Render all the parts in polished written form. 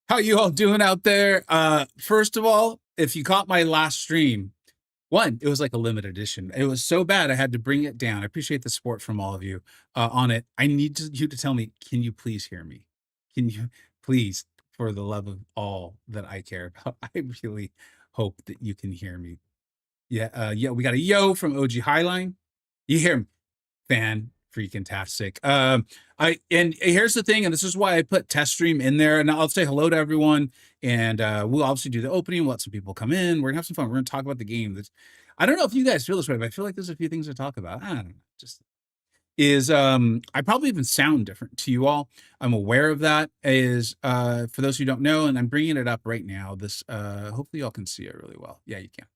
How you all doing out there? First of all, if you caught my last stream, one, it was like a limited edition. It was so bad I had to bring it down. I appreciate the support from all of you on it. I need you to tell me, can you please hear me? Can you please, for the love of all that I care about, I really hope that you can hear me. Yeah, yeah, we got a yo from OG Highline. You hear me? Fan freaking tastic. I and here's the thing, and this is why I put test stream in there, and I'll say hello to everyone, and we'll obviously do the opening. We'll let some people come in. We're gonna have some fun. We're gonna talk about the game. That's, I don't know if you guys feel this way, but I feel like there's a few things to talk about. I don't know. Just is I probably even sound different to you all. I'm aware of that. Is for those who don't know, and I'm bringing it up right now. This hopefully y'all can see it really well. Yeah, you can.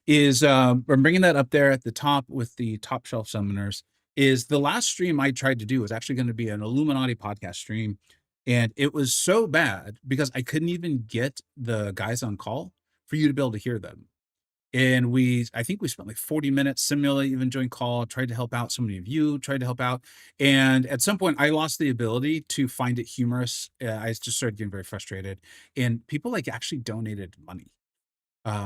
Is I'm bringing that up there at the top with the top shelf summoners. Is the last stream I tried to do was actually going to be an Illuminati podcast stream, and it was so bad because I couldn't even get the guys on call for you to be able to hear them. And I think we spent like 40 minutes. Simula even joined call, tried to help out. So many of you tried to help out. And at some point, I lost the ability to find it humorous. I just started getting very frustrated. And people like actually donated money,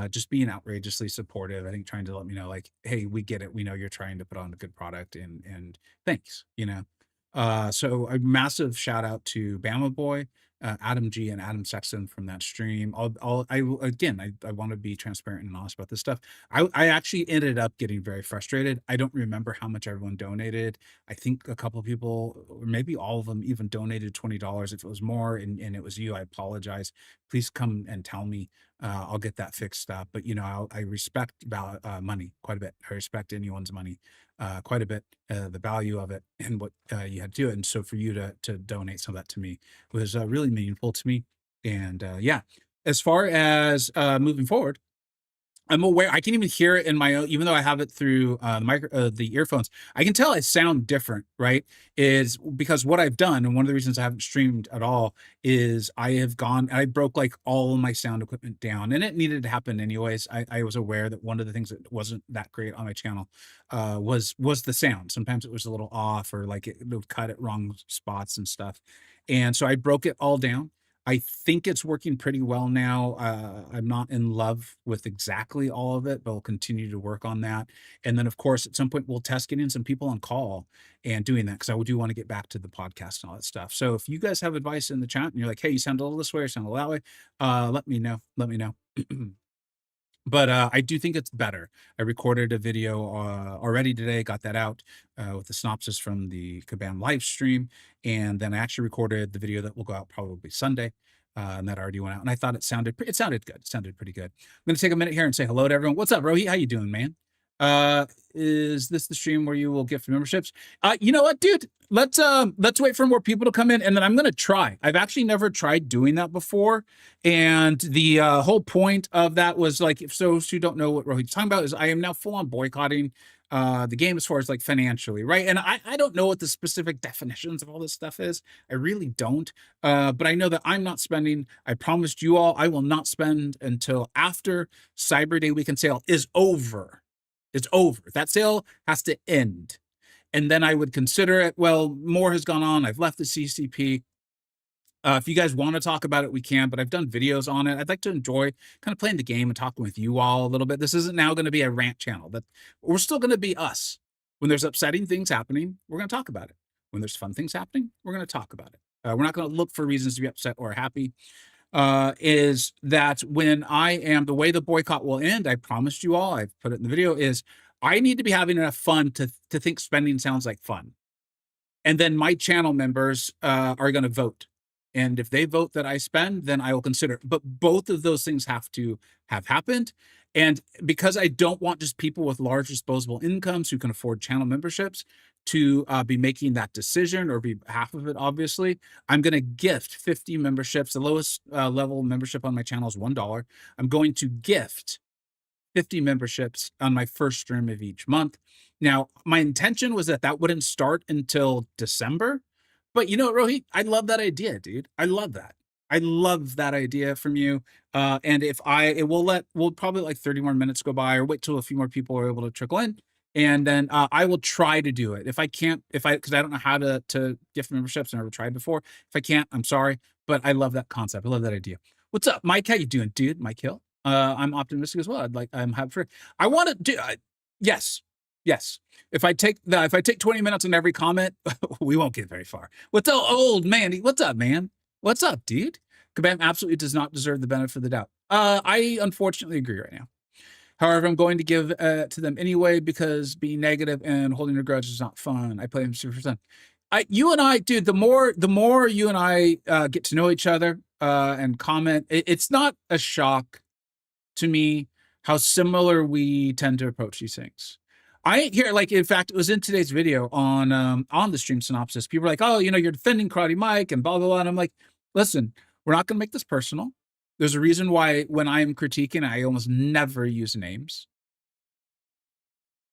just being outrageously supportive. I think trying to let me know, like, hey, we get it. We know you're trying to put on a good product, and thanks, you know. So a massive shout out to Bama Boy, Adam G, and Adam Sexton from that stream. I want to be transparent and honest about this stuff. I actually ended up getting very frustrated. I don't remember how much everyone donated. I think a couple of people, or maybe all of them, even donated $20. If it was more and it was you, I apologize. Please come and tell me. I'll get that fixed up. But you know, I respect about money quite a bit. I respect anyone's money quite a bit, the value of it and what you had to do. And so for you to donate some of that to me was really meaningful to me. And yeah, as far as moving forward, I'm aware I can even hear it in my own, even though I have it through the earphones. I can tell I sound different, right? Is because what I've done, and one of the reasons I haven't streamed at all is I have gone, I broke like all of my sound equipment down, and it needed to happen anyways. I was aware that one of the things that wasn't that great on my channel was the sound. Sometimes it was a little off, or like it would cut at wrong spots and stuff. And so I broke it all down. I think it's working pretty well now. I'm not in love with exactly all of it, but we'll continue to work on that. And then, of course, at some point, we'll test getting some people on call and doing that, because I do want to get back to the podcast and all that stuff. So if you guys have advice in the chat and you're like, hey, you sound a little this way or sound a little that way, let me know. Let me know. But I do think it's better. I recorded a video already today, got that out with the synopsis from the Kabam live stream, and then I actually recorded the video that will go out probably Sunday, and that already went out. And I thought it sounded good. It sounded pretty good. I'm going to take a minute here and say hello to everyone. What's up, Rohi? How you doing, man? Is this the stream where you will gift memberships? You know what, dude? Let's wait for more people to come in, and then I'm gonna try. I've actually never tried doing that before, and the whole point of that was like, if those who don't know what Rohit's talking about, is I am now full on boycotting the game as far as like financially, right? And I don't know what the specific definitions of all this stuff is. I really don't. But I know that I'm not spending. I promised you all I will not spend until after Cyber Day weekend sale is over. It's over. That sale has to end. And then I would consider it. Well, more has gone on. I've left the CCP. If you guys want to talk about it, we can, but I've done videos on it. I'd like to enjoy kind of playing the game and talking with you all a little bit. This isn't now going to be a rant channel, but we're still going to be us. When there's upsetting things happening, we're going to talk about it. When there's fun things happening, we're going to talk about it. We're not going to look for reasons to be upset or happy. Is that when I am, the way the boycott will end, I promised you all, I've put it in the video, is I need to be having enough fun to think spending sounds like fun. And then my channel members are going to vote. And if they vote that I spend, then I will consider. But both of those things have to have happened. And because I don't want just people with large disposable incomes who can afford channel memberships to be making that decision, or be half of it, obviously, I'm going to gift 50 memberships. The lowest level membership on my channel is $1. I'm going to gift 50 memberships on my first stream of each month. Now, my intention was that wouldn't start until December. But you know what, Rohit? I love that idea, dude. I love that. I love that idea from you. And if we'll probably like 30 more minutes go by, or wait till a few more people are able to trickle in. And then I will try to do it. If I can't, because I don't know how to gift memberships, I never tried before. If I can't, I'm sorry. but I love that concept. I love that idea. What's up, Mike? How you doing, dude? Mike Hill. I'm optimistic as well. I'm happy for. I want to do. Yes, yes. If I take 20 minutes on every comment, we won't get very far. What's up, old Mandy? What's up, man? What's up, dude? Kabam absolutely does not deserve the benefit of the doubt. I unfortunately agree right now. However, I'm going to give to them anyway because being negative and holding a grudge is not fun. I play them super fun. You and I, dude, the more you and I get to know each other and comment, it's not a shock to me how similar we tend to approach these things. I ain't here, like, in fact, it was in today's video on the stream synopsis. People were like, oh, you're defending Karate Mike and blah, blah, blah. And I'm like, listen, we're not going to make this personal. There's a reason why when I am critiquing, I almost never use names.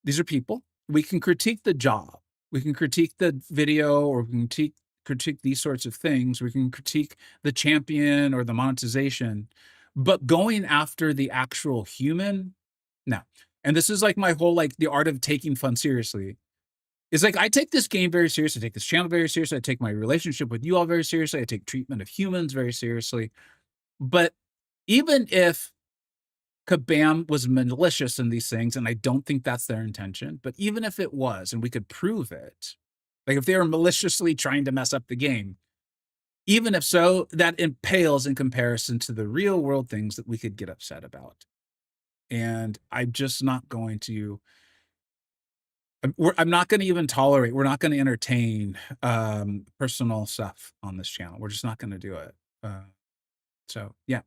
These are people. We can critique the job. We can critique the video, or we can critique these sorts of things. We can critique the champion or the monetization, but going after the actual human, no. And this is like my whole, like, the art of taking fun seriously. It's like, I take this game very seriously. I take this channel very seriously. I take my relationship with you all very seriously. I take treatment of humans very seriously. But even if Kabam was malicious in these things, and I don't think that's their intention, but even if it was, and we could prove it, like if they were maliciously trying to mess up the game, even if so, that impales in comparison to the real world things that we could get upset about. And I'm just not going to, I'm not going to even tolerate, we're not going to entertain personal stuff on this channel. We're just not going to do it. So yeah.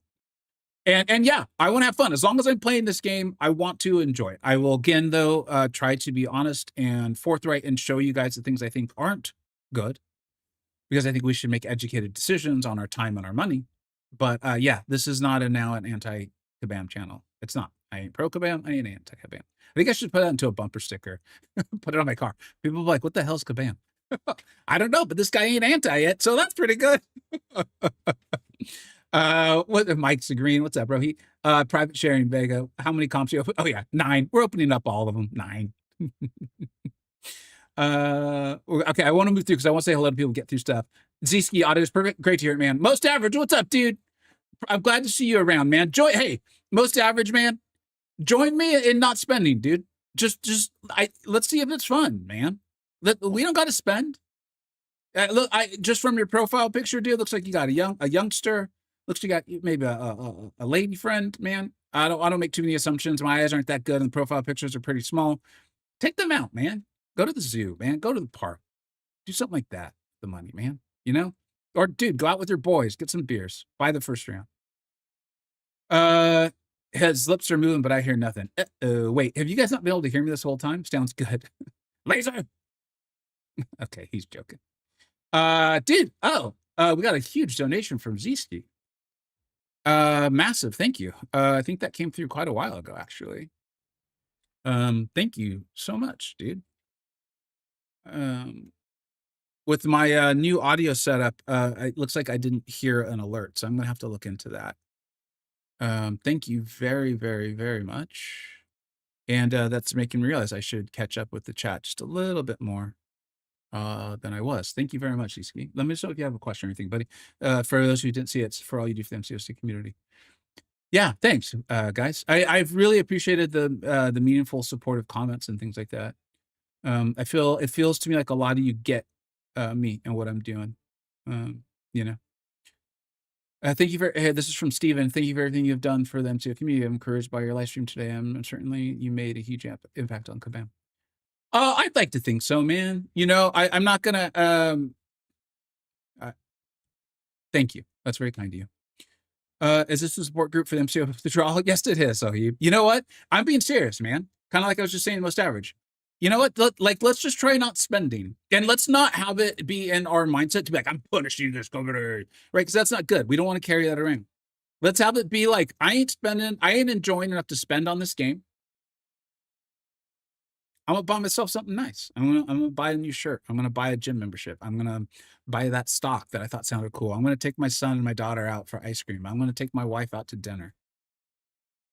And yeah, I want to have fun. As long as I'm playing this game, I want to enjoy it. I will, again, though, try to be honest and forthright and show you guys the things I think aren't good, because I think we should make educated decisions on our time and our money. But yeah, this is not now an anti-Kabam channel. It's not. I ain't pro-Kabam. I ain't anti-Kabam. I think I should put that into a bumper sticker. Put it on my car. People are like, what the hell's Kabam? I don't know, but this guy ain't anti it, so that's pretty good. What Mike's agreeing. What's up, bro? He private sharing Vega. How many comps you open? Oh yeah, 9. We're opening up all of them. 9. Okay, I want to move through because I want to say hello to people, get through stuff. Zski audio is perfect. Great to hear it, man. Most average, what's up, dude? I'm glad to see you around, man. Hey, most average, man. Join me in not spending, dude. Let's see if it's fun, man. We don't got to spend. Look, just from your profile picture, dude, looks like you got a youngster. Looks like you got maybe a lady friend, man. I don't make too many assumptions. My eyes aren't that good, and the profile pictures are pretty small. Take them out, man. Go to the zoo, man. Go to the park. Do something like that. The money, man. Or dude, go out with your boys. Get some beers. Buy the first round. His lips are moving, but I hear nothing. Wait, have you guys not been able to hear me this whole time? Sounds good. Laser. Okay, he's joking. Dude. Oh, we got a huge donation from Zski. Massive. Thank you. I think that came through quite a while ago, actually. Thank you so much, dude. With my new audio setup, it looks like I didn't hear an alert, so I'm gonna have to look into that. Thank you very, very, very much. And that's making me realize I should catch up with the chat just a little bit more than I was. Thank you very much, Zski. Let me know if you have a question or anything, buddy. For those who didn't see it, it's for all you do for the MCoC community. Yeah, thanks, guys. I've really appreciated the meaningful, supportive comments and things like that. I feel it feels to me like a lot of you get me and what I'm doing. Thank you for this is from Steven. Thank you for everything you've done for the MCO community. I'm encouraged by your live stream today. I'm certainly you made a huge impact on Kabam. I'd like to think so, man. I'm not gonna thank you. That's very kind of you. Is this a support group for the MCO Patrol? Yes, it is. So you know what? I'm being serious, man. Kind of like I was just saying, most average. You know what? Let's just try not spending, and let's not have it be in our mindset to be like, I'm punishing this governor, right? Because that's not good. We don't want to carry that around. Let's have it be like, I ain't spending, I ain't enjoying enough to spend on this game. I'm gonna buy myself something nice. I'm gonna buy a new shirt. I'm gonna buy a gym membership. I'm gonna buy that stock that I thought sounded cool. I'm gonna take my son and my daughter out for ice cream. I'm gonna take my wife out to dinner.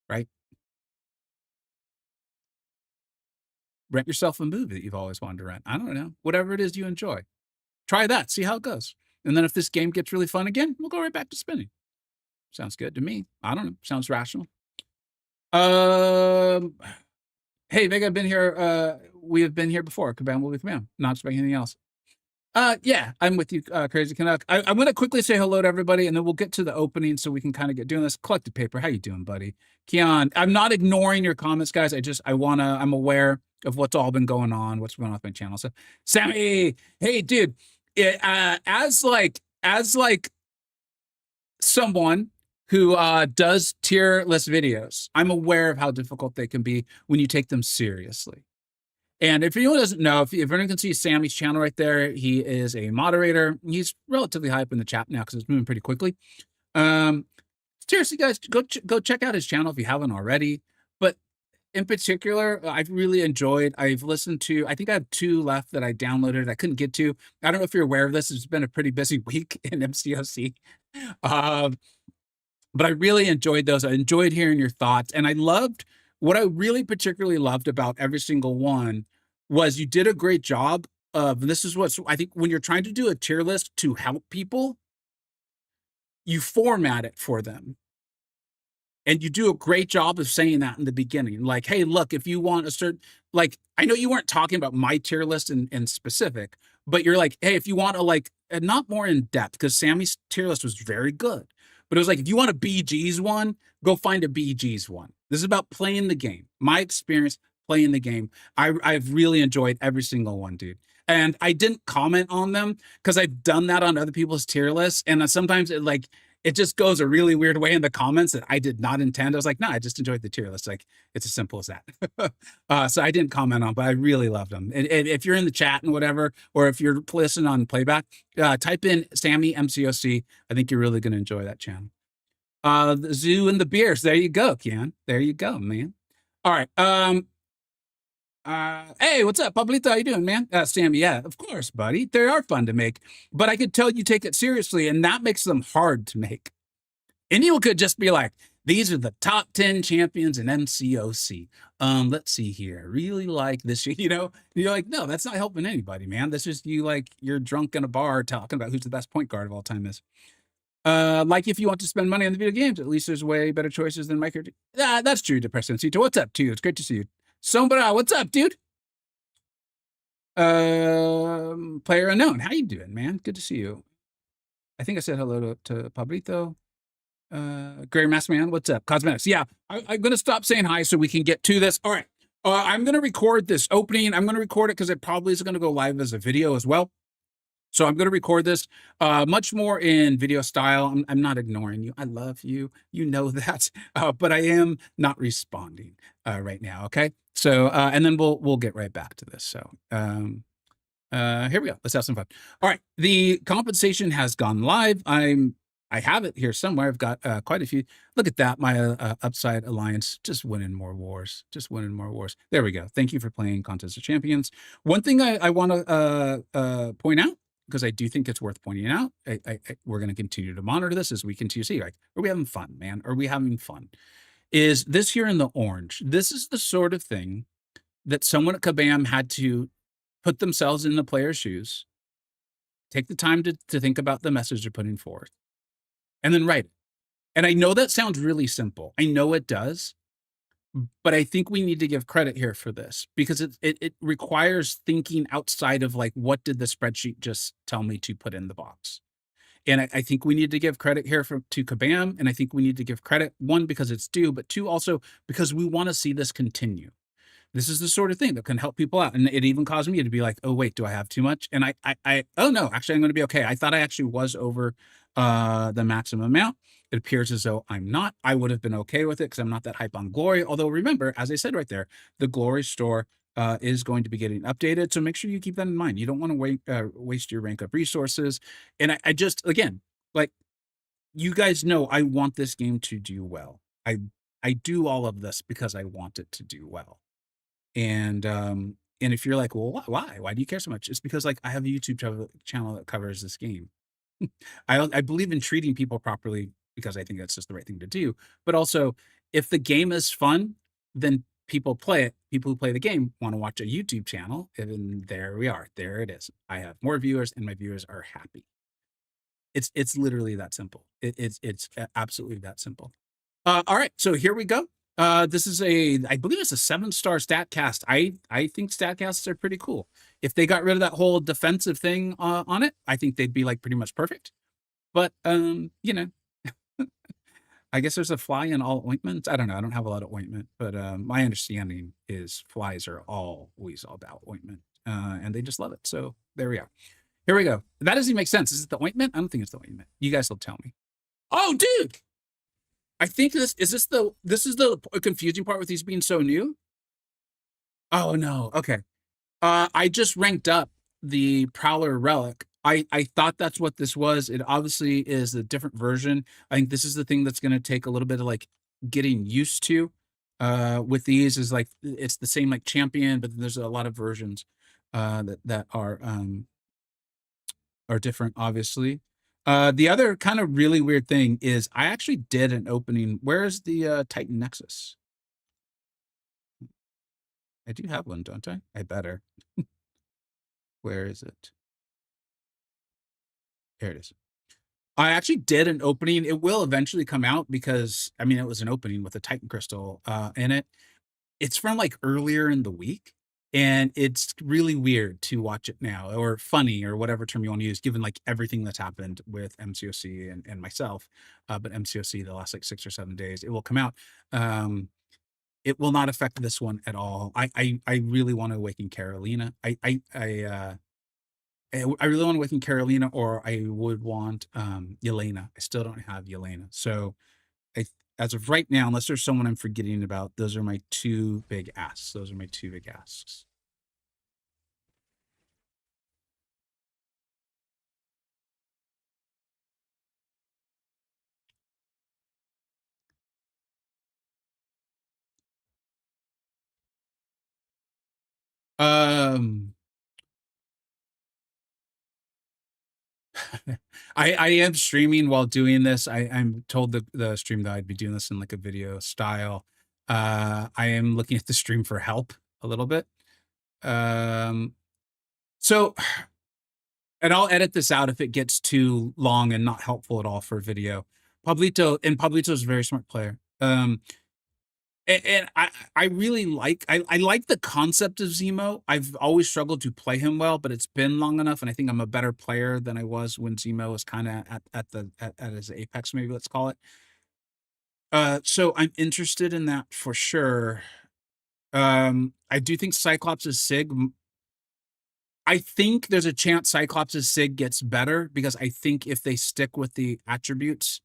Right? Rent yourself a movie that you've always wanted to rent. I don't know. Whatever it is you enjoy. Try that. See how it goes. And then if this game gets really fun again, we'll go right back to spinning. Sounds good to me. I don't know. Sounds rational. Um, hey, Vega, I've been here. We have been here before. Kabam will be Kabam. Not expecting anything else. Yeah, I'm with you, Crazy Canuck. I'm going to quickly say hello to everybody, and then we'll get to the opening so we can kind of get doing this. Collected paper, how you doing, buddy? Keon, I'm not ignoring your comments, guys. I'm aware of what's all been going on, what's going on with my channel. So, Sammy, hey, dude, as someone who does tier list videos, I'm aware of how difficult they can be when you take them seriously. And if anyone doesn't know, if anyone can see Sammy's channel right there, he is a moderator. He's relatively high up in the chat now because it's moving pretty quickly. Seriously, guys, go check out his channel if you haven't already. But in particular, I've really enjoyed. I've listened to. I think I have 2 left that I downloaded. I couldn't get to. I don't know if you're aware of this. It's been a pretty busy week in MCoC. But I really enjoyed those. I enjoyed hearing your thoughts, and I loved what I really particularly loved about every single one was you did a great job of, this is what I think when you're trying to do a tier list to help people, you format it for them. And you do a great job of saying that in the beginning. Like, hey, look, if you want a certain, like, I know you weren't talking about my tier list in specific, but you're like, hey, if you want a not more in depth, because Sammy's tier list was very good. But it was like, if you want a BG's one, go find a BG's one. This is about playing the game. My experience playing the game. I've really enjoyed every single one, dude. And I didn't comment on them because I've done that on other people's tier lists. And sometimes it just goes a really weird way in the comments that I did not intend. I was like, no, I just enjoyed the tier list. Like, it's as simple as that. So I didn't comment on, but I really loved them. And if you're in the chat and whatever, or if you're listening on playback, type in Sammy MCoC. I think you're really going to enjoy that channel. The zoo and the beers. There you go, Kian. There you go, man. All right. Hey, what's up, Pablito? How you doing, man? Sammy, yeah, of course, buddy. They are fun to make, but I could tell you take it seriously, and that makes them hard to make. And you could just be like, these are the top 10 champions in MCoC. Let's see here. Really like this, you're like, no, that's not helping anybody, man. That's just you're drunk in a bar talking about who's the best point guard of all time is. Like if you want to spend money on the video games, at least there's way better choices than micro. That's true, Depression Cito. What's up, too? It's great to see you. Sombra, what's up, dude? Player unknown, how you doing, man? Good to see you. I think I said hello to Pablito. Gray Mask Man, what's up? Cosmetics, yeah. I'm gonna stop saying hi so we can get to this. All right. I'm gonna record this opening. I'm gonna record it because it probably is gonna go live as a video as well. So I'm going to record this much more in video style. I'm not ignoring you. I love you. You know that. But I am not responding right now. Okay. So and then we'll get right back to this. So here we go. Let's have some fun. All right. The compensation has gone live. I have it here somewhere. I've got quite a few. Look at that. My Upside Alliance just winning more wars. Just winning more wars. There we go. Thank you for playing Contest of Champions. One thing I want to point out, because I do think it's worth pointing out, we're going to continue to monitor this as we continue to see, like, are we having fun, man? Are we having fun? Is this here in the orange? This is the sort of thing that someone at Kabam had to put themselves in the player's shoes, take the time to think about the message they're putting forth, and then write it. And I know that sounds really simple. I know it does. But I think we need to give credit here for this because it requires thinking outside of like, what did the spreadsheet just tell me to put in the box? And I think we need to give credit here to Kabam. And I think we need to give credit, one, because it's due, but two, also because we want to see this continue. This is the sort of thing that can help people out. And it even caused me to be like, oh, wait, do I have too much? And oh no, actually, I'm going to be okay. I thought I actually was over the maximum amount. It appears as though I'm not. I would have been okay with it because I'm not that hype on Glory. Although remember, as I said right there, the Glory store is going to be getting updated. So make sure you keep that in mind. You don't want to waste your rank up resources. And I just, again, like, you guys know I want this game to do well. I do all of this because I want it to do well. And if you're like, well, why? Why do you care so much? It's because, like, I have a YouTube channel that covers this game. I believe in treating people properly because I think that's just the right thing to do. But also, if the game is fun, then people play it. People who play the game want to watch a YouTube channel, and there we are. There it is. I have more viewers, and my viewers are happy. It's literally that simple. It's absolutely that simple. All right, so here we go. This is I believe it's a 7-star StatCast. I think StatCasts are pretty cool. If they got rid of that whole defensive thing on it, I think they'd be like pretty much perfect. But you know, I guess there's a fly in all ointments. I don't know. I don't have a lot of ointment, but my understanding is flies are always all about ointment, and they just love it. So there we are. Here we go. That doesn't even make sense. Is it the ointment? I don't think it's the ointment. You guys will tell me. Oh, dude! I think this is the confusing part with these being so new. Oh no. Okay. I just ranked up the Prowler Relic. I thought that's what this was. It obviously is a different version. I think this is the thing that's going to take a little bit of like getting used to. With these is like it's the same like champion, but there's a lot of versions that are different, obviously. The other kind of really weird thing is I actually did an opening. Where's the Titan Nexus? I do have one, don't I? I better. Where is it? There it is. I actually did an opening. It will eventually come out because I mean it was an opening with a Titan crystal in it. It's from like earlier in the week, and it's really weird to watch it now, or funny, or whatever term you want to use, given like everything that's happened with MCoC and myself. But MCoC the last like 6 or 7 days, it will come out. It will not affect this one at all. I really want to awaken Carolina. I really want to awaken Carolina, or I would want Yelena. I still don't have Yelena. So as of right now, unless there's someone I'm forgetting about, those are my two big asks. Those are my two big asks. Um I am streaming while doing this. I'm told the stream that I'd be doing this in like a video style. I am looking at the stream for help a little bit. So and I'll edit this out if it gets too long and not helpful at all for video. Pablito's a very smart player. And I really I like the concept of Zemo. I've always struggled to play him well, but it's been long enough, and I think I'm a better player than I was when Zemo was kind of at his apex, maybe let's call it. So I'm interested in that for sure. I do think Cyclops' Sig. I think there's a chance Cyclops' Sig gets better because I think if they stick with the attributes,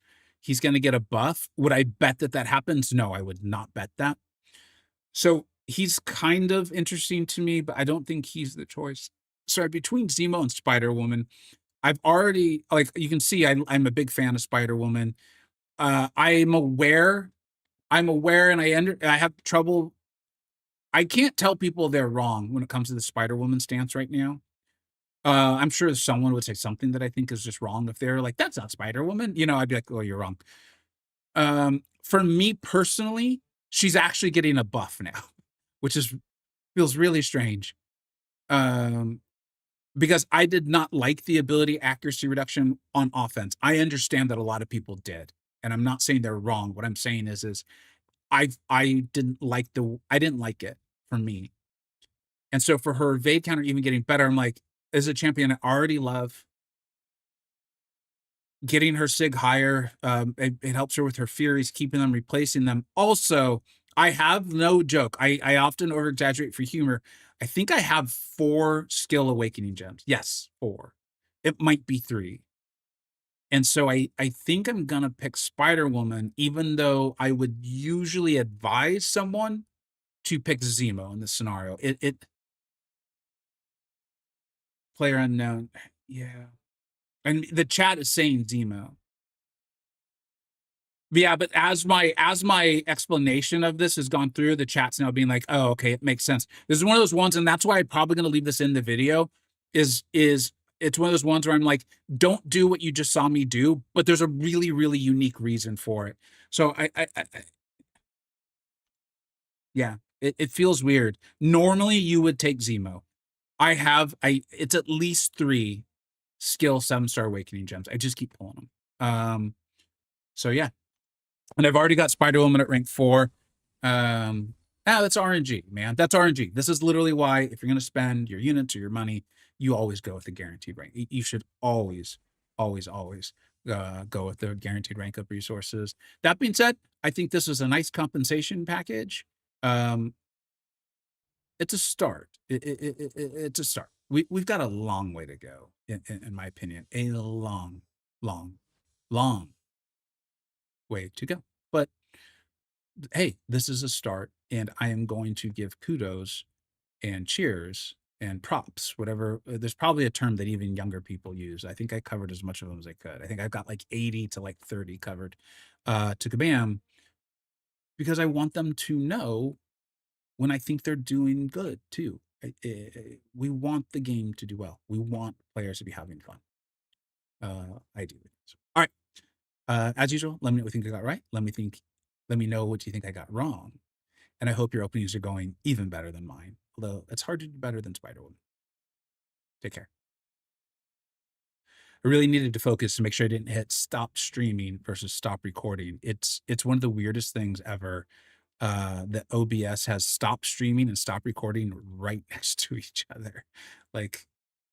he's going to get a buff. Would I bet that that happens? No, I would not bet that. So he's kind of interesting to me, but I don't think he's the choice. So between Zemo and Spider-Woman, I've already, like you can see, I'm a big fan of Spider-Woman. I'm aware, and I have trouble. I can't tell people they're wrong when it comes to the Spider-Woman stance right now. I'm sure someone would say something that I think is just wrong. If they're like, that's not Spider-Woman, I'd be like, oh, you're wrong. For me personally, she's actually getting a buff now, which feels really strange. Because I did not like the ability accuracy reduction on offense. I understand that a lot of people did, and I'm not saying they're wrong. What I'm saying is I didn't like it for me. And so for her evade counter even getting better, I'm like, as a champion I already love, getting her Sig higher, it helps her with her Furies, keeping them, replacing them. Also, I have no joke. I often over exaggerate for humor. I think I have 4 skill awakening gems. Yes, 4. It might be 3. And so I think I'm gonna pick Spider-Woman, even though I would usually advise someone to pick Zemo in this scenario. It player unknown. Yeah. And the chat is saying Zemo. Yeah, but as my explanation of this has gone through, the chat's now being like, oh, okay, it makes sense. This is one of those ones, and that's why I'm probably gonna leave this in the video, is it's one of those ones where I'm like, don't do what you just saw me do, but there's a really, really unique reason for it. So yeah, it feels weird. Normally you would take Zemo. It's at least 3 skill 7-star awakening gems. I just keep pulling them. So yeah. And I've already got Spider-Woman at rank 4. That's RNG, man. That's RNG. This is literally why, if you're going to spend your units or your money, you always go with the guaranteed rank. You should always, always, always go with the guaranteed rank of resources. That being said, I think this is a nice compensation package. It's a start. It's a start. We've got a long way to go, in my opinion. A long, long, long way to go. But hey, this is a start, and I am going to give kudos and cheers and props, whatever. There's probably a term that even younger people use. I think I covered as much of them as I could. I think I've got like 80 to like 30 covered to Kabam, because I want them to know when I think they're doing good too. We want the game to do well. We want players to be having fun. I do. All right. As usual, let me know what you think I got right. Let me know what you think I got wrong. And I hope your openings are going even better than mine. Although it's hard to do better than Spider-Woman. Take care. I really needed to focus to make sure I didn't hit stop streaming versus stop recording. It's one of the weirdest things ever. That OBS has stop streaming and stop recording right next to each other. Like,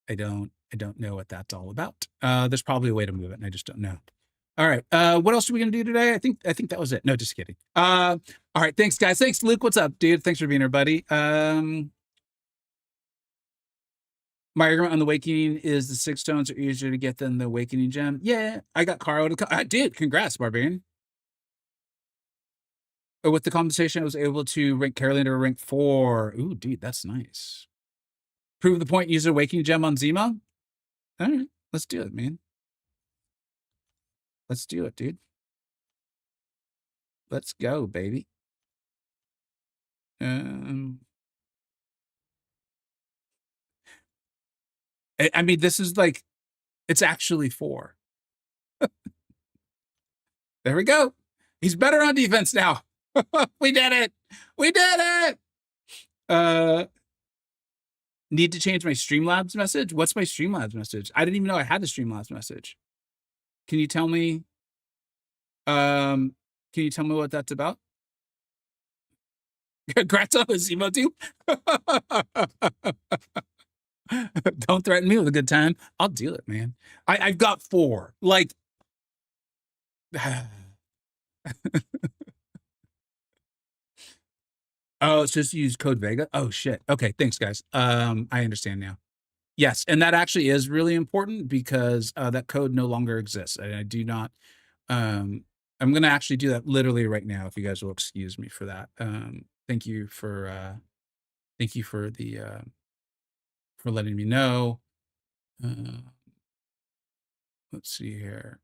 I don't know what that's all about. There's probably a way to move it, and I just don't know. All right. What else are we gonna do today? I think that was it. No, just kidding. All right. Thanks, guys. Thanks, Luke. What's up, dude? Thanks for being here, buddy. My argument on the awakening is the 6 stones are easier to get than the awakening gem. Yeah, I got Caro to. I did. Congrats, Barbarian. With the compensation, I was able to rank Caroline to rank 4. Ooh, dude, that's nice. Prove the point. Use awakening gem on Zima. All right, let's do it, man. Let's do it, dude. Let's go, baby. I mean, this is like, it's actually 4. There we go. He's better on defense now. We did it. We did it. Need to change my Streamlabs message. What's my Streamlabs message? I didn't even know I had the Streamlabs message. Can you tell me? Can you tell me what that's about? Congrats on the Zemo too. Don't threaten me with a good time. I'll do it, man. I've got 4. Like, oh, it's just use code Vega. Oh shit. Okay, thanks, guys. I understand now. Yes, and that actually is really important because that code no longer exists. And I do not. I'm gonna actually do that literally right now. If you guys will excuse me for that. Thank you for the for letting me know. Let's see here.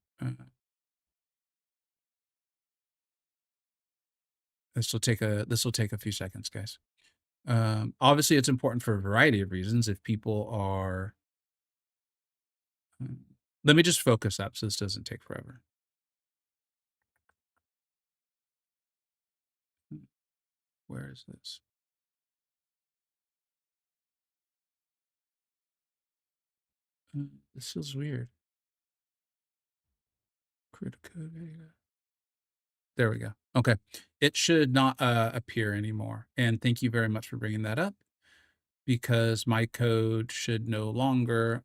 This will take a few seconds, guys. Obviously, it's important for a variety of reasons. If people are, let me just focus up so this doesn't take forever. Where is this? This feels weird. Critical data. There we go. Okay. It should not appear anymore. And thank you very much for bringing that up, because my code should no longer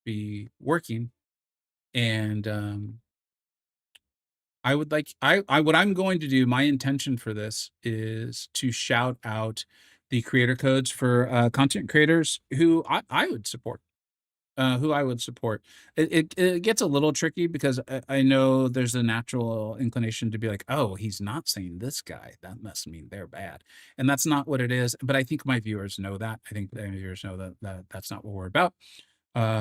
be working. And I would like, what I'm going to do, my intention for this is to shout out the creator codes for content creators who I would support. It gets a little tricky because I know there's a natural inclination to be like, oh, he's not saying this guy, that must mean they're bad. And that's not what it is. But I think my viewers know that. I think the viewers know that that's not what we're about.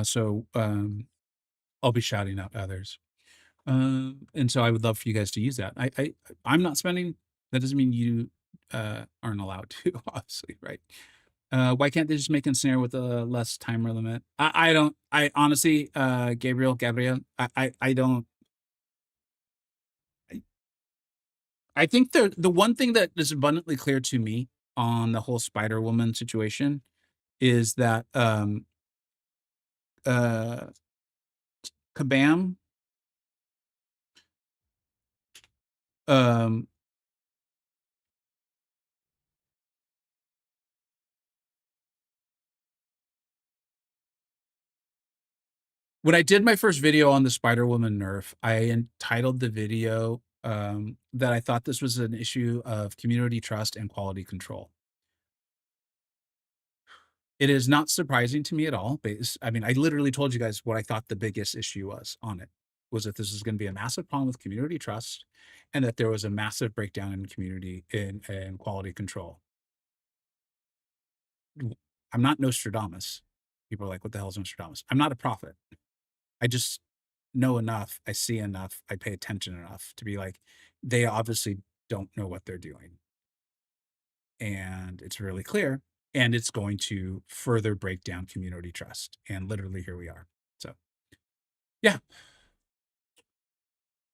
So I'll be shouting out others. And so I would love for you guys to use that. I'm not spending. That doesn't mean you aren't allowed to, obviously, right? Why can't they just make a snare with a less timer limit? I honestly, Gabriel, I don't. I think the one thing that is abundantly clear to me on the whole Spider-Woman situation is that Kabam. Um, when I did my first video on the Spider-Woman nerf, I entitled the video that I thought this was an issue of community trust and quality control. It is not surprising to me at all. I mean, I literally told you guys what I thought the biggest issue was on it, was that this is going to be a massive problem with community trust and that there was a massive breakdown in community in quality control. I'm not Nostradamus. People are like, what the hell is Nostradamus? I'm not a prophet. I just know enough. I see enough. I pay attention enough to be like, they obviously don't know what they're doing. And it's really clear. And it's going to further break down community trust. And literally, here we are. So, yeah.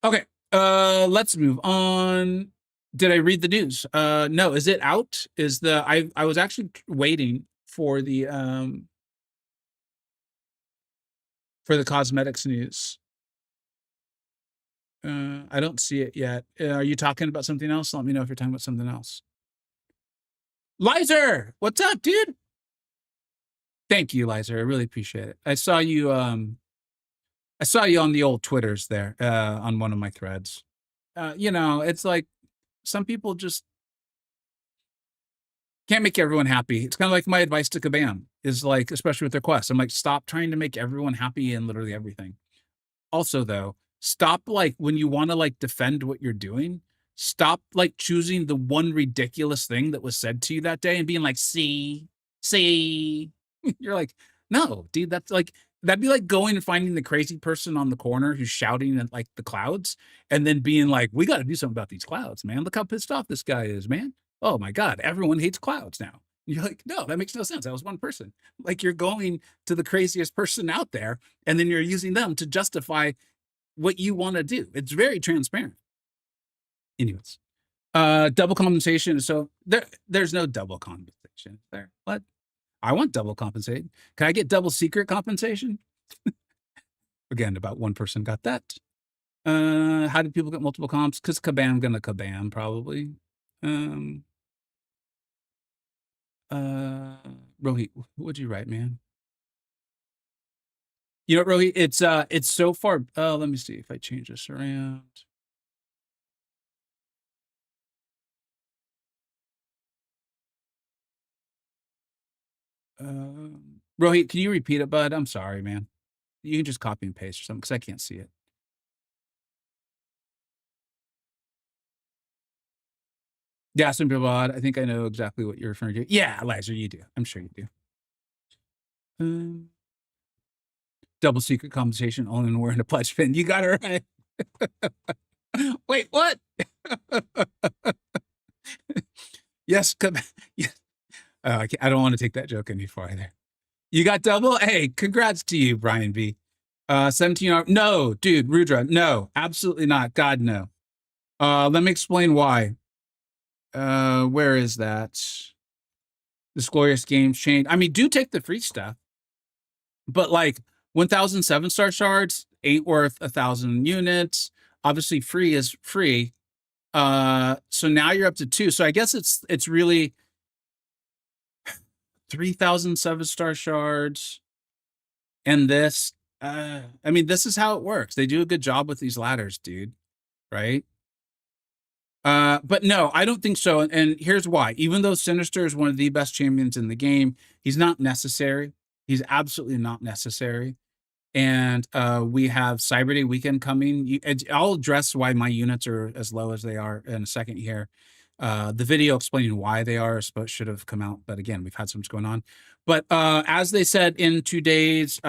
Okay. Let's move on. Did I read the news? No. Is it out? I was actually waiting for the cosmetics news. I don't see it yet. Are you talking about something else? Let me know if you're talking about something else. Lizer, what's up, dude? Thank you, Lizer. I really appreciate it. I saw you on the old Twitters there, on one of my threads. It's like some people just can't make everyone happy. It's kind of like my advice to Kabam is like, especially with their quests. I'm like, stop trying to make everyone happy in literally everything. Also, though, stop like when you want to like defend what you're doing, stop like choosing the one ridiculous thing that was said to you that day and being like, see. You're like, no, dude, that'd be like going and finding the crazy person on the corner who's shouting at like the clouds and then being like, we got to do something about these clouds, man. Look how pissed off this guy is, man. Oh my God, everyone hates clouds now. You're like, no, that makes no sense. That was one person. Like you're going to the craziest person out there and then you're using them to justify what you want to do. It's very transparent. Anyways, double compensation. So there's no double compensation there. What? I want double compensation. Can I get double secret compensation? Again, about one person got that. How did people get multiple comps? Because Kabam gonna Kabam probably. Rohit, what'd you write, man? You know, Rohit, it's so far. Let me see if I change this around. Rohit, can you repeat it, bud? I'm sorry, man. You can just copy and paste or something because I can't see it. Yeah, some people odd. I think I know exactly what you're referring to. Yeah, Liza, you do. I'm sure you do. Double secret compensation only when wearing a pledge pin. You got it right. Wait, what? Yes, yes. I don't want to take that joke any farther. You got double? Hey, congrats to you, Brian B. 17 hours. No, dude, Rudra, no, absolutely not. God, no. Let me explain why. Where is that? This glorious games change. I mean, do take the free stuff, but like 1,000 7-star shards ain't worth 1,000 units. Obviously, free is free. So now you're up to 2. So I guess it's really 3,000 7-star shards. And this, I mean, this is how it works. They do a good job with these ladders, dude. Right? But no, I don't think so. And here's why. Even though Sinister is one of the best champions in the game, he's not necessary. He's absolutely not necessary. And we have Cyber Day weekend coming. I'll address why my units are as low as they are in a second here. The video explaining why they are should have come out. But again, we've had so much going on. But as they said in today's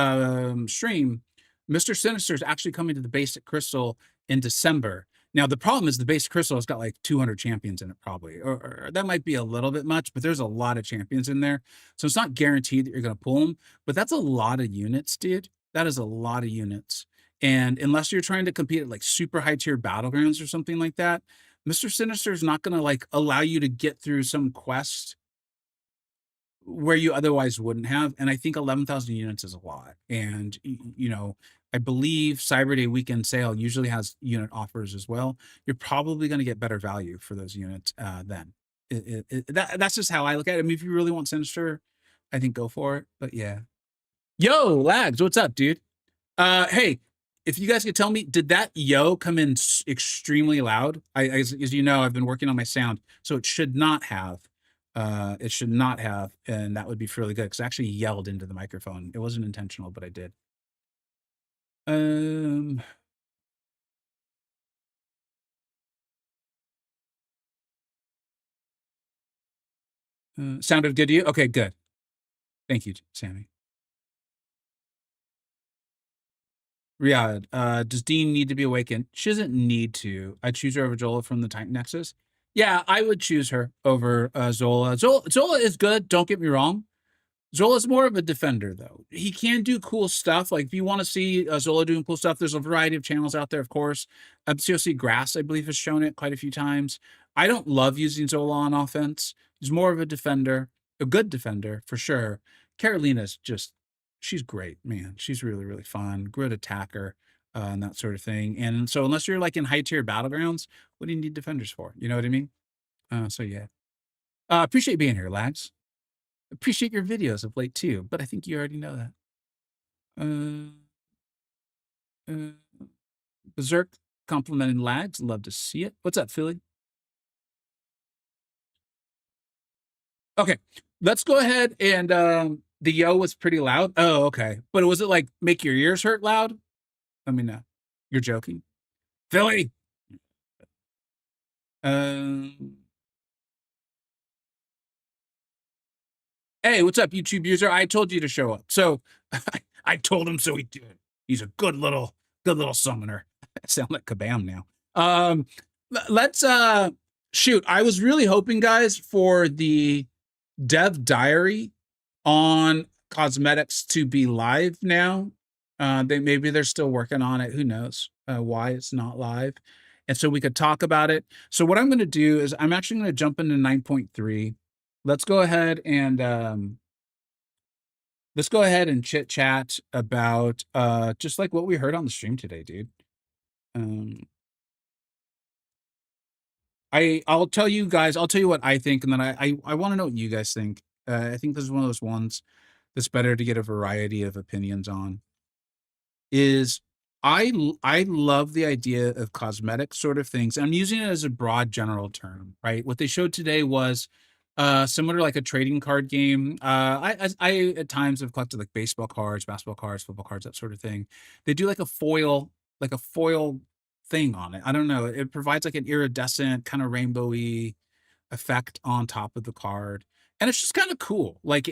stream, Mr. Sinister is actually coming to the basic crystal in December. Now, the problem is the base crystal has got like 200 champions in it, probably, or that might be a little bit much, but there's a lot of champions in there. So it's not guaranteed that you're going to pull them, but that's a lot of units, dude. That is a lot of units. And unless you're trying to compete at like super high tier battlegrounds or something like that, Mr. Sinister is not going to like allow you to get through some quest where you otherwise wouldn't have. And I think 11,000 units is a lot. And, you know, I believe Cyber Day weekend sale usually has unit offers as well. You're probably going to get better value for those units then. That's just how I look at it. I mean, if you really want Sinister, I think go for it. But yeah. Yo, Lags, what's up, dude? Hey, if you guys could tell me, did that yo come in extremely loud? As you know, I've been working on my sound, so it should not have. It should not have, and that would be fairly good because I actually yelled into the microphone. It wasn't intentional, but I did. Um, Sounded good to you? Okay, good. Thank you, Sammy. Riyadh, does Dean need to be awakened? She doesn't need to. I'd choose her over Zola from the Titan Nexus. Yeah, I would choose her over Zola. Zola is good, don't get me wrong. Zola's more of a defender, though. He can do cool stuff. Like, if you want to see Zola doing cool stuff, there's a variety of channels out there, of course. MCoC Grass, I believe, has shown it quite a few times. I don't love using Zola on offense. He's more of a defender, a good defender, for sure. Carolina's just, she's great, man. She's really, really fun. Good attacker and that sort of thing. And so unless you're like in high-tier battlegrounds, what do you need defenders for? You know what I mean? So, yeah. Appreciate being here, Lags. Appreciate your videos of late too, but I think you already know that. Uh, uh, Berserk complimenting Lags. Love to see it. What's up, Philly? Okay, let's go ahead and the yo was pretty loud. Oh, okay. But was it like make your ears hurt loud? I mean, you're joking. Philly. Um Hey, what's up, YouTube user? I told you to show up. So I told him, so he did. He's a good little summoner. I sound like Kabam now. Let's shoot. I was really hoping, guys, for the dev diary on cosmetics to be live now. Maybe they're still working on it. Who knows why it's not live? And so we could talk about it. So what I'm going to do is I'm actually going to jump into 9.3. Let's go ahead and chit chat about just like what we heard on the stream today, dude. I'll tell you guys, I'll tell you what I think, and then I want to know what you guys think. I think this is one of those ones that's better to get a variety of opinions on. Is I love the idea of cosmetic sort of things. I'm using it as a broad general term, right? What they showed today was similar to like a trading card game. I at times have collected like baseball cards, basketball cards, football cards, that sort of thing. They do like a foil thing on it. I don't know. It provides like an iridescent kind of rainbowy effect on top of the card. And it's just kind of cool. Like,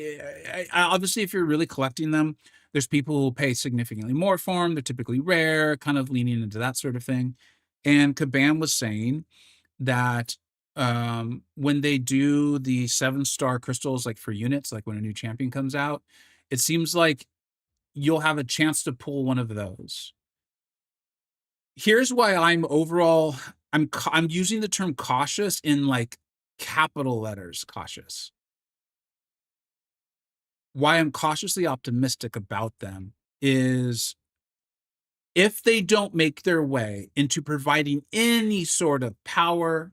obviously, if you're really collecting them, there's people who pay significantly more for them. They're typically rare, kind of leaning into that sort of thing. And Kabam was saying that when they do the 7-star crystals, like for units, like when a new champion comes out, it seems like you'll have a chance to pull one of those. Here's why I'm using the term cautious in like capital letters cautious. Why I'm cautiously optimistic about them is if they don't make their way into providing any sort of power,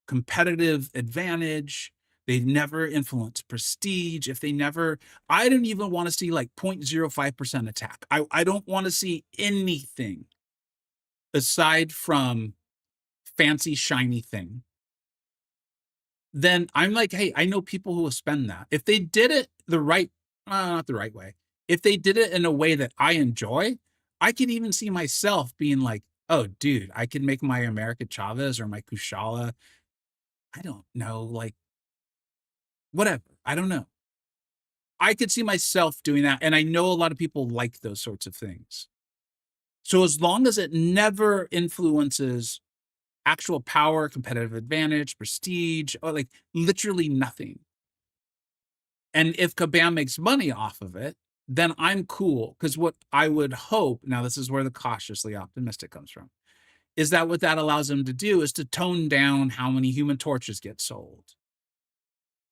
competitive advantage, they never influence prestige. If they never, I don't even want to see like 0.05% attack. I don't want to see anything aside from fancy, shiny thing. Then I'm like, hey, I know people who will spend that. If they did it not the right way. If they did it in a way that I enjoy, I could even see myself being like, oh, dude, I could make my America Chavez or my Kushala. I don't know, like, whatever. I don't know. I could see myself doing that. And I know a lot of people like those sorts of things. So as long as it never influences actual power, competitive advantage, prestige, or like literally nothing. And if Kabam makes money off of it, then I'm cool. Because what I would hope, now this is where the cautiously optimistic comes from, is that what that allows them to do is to tone down how many Human Torches get sold.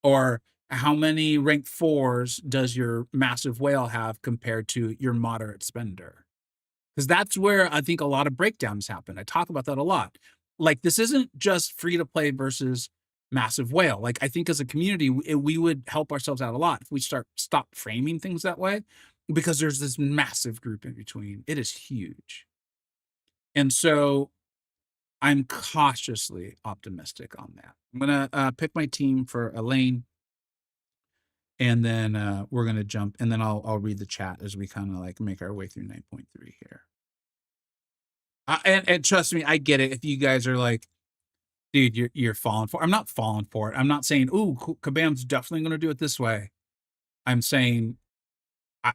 Or how many rank 4s does your massive whale have compared to your moderate spender? Because that's where I think a lot of breakdowns happen. I talk about that a lot. Like, this isn't just free to play versus massive whale. Like, I think as a community, we would help ourselves out a lot if we stop framing things that way, because there's this massive group in between. It is huge. And so I'm cautiously optimistic on that. I'm gonna pick my team for a lane, and then we're gonna jump, and then I'll read the chat as we kind of like make our way through 9.3 here. And trust me, I get it. If you guys are like, dude, you're falling for. I'm not falling for it. I'm not saying, ooh, Kabam's definitely gonna do it this way. I'm saying,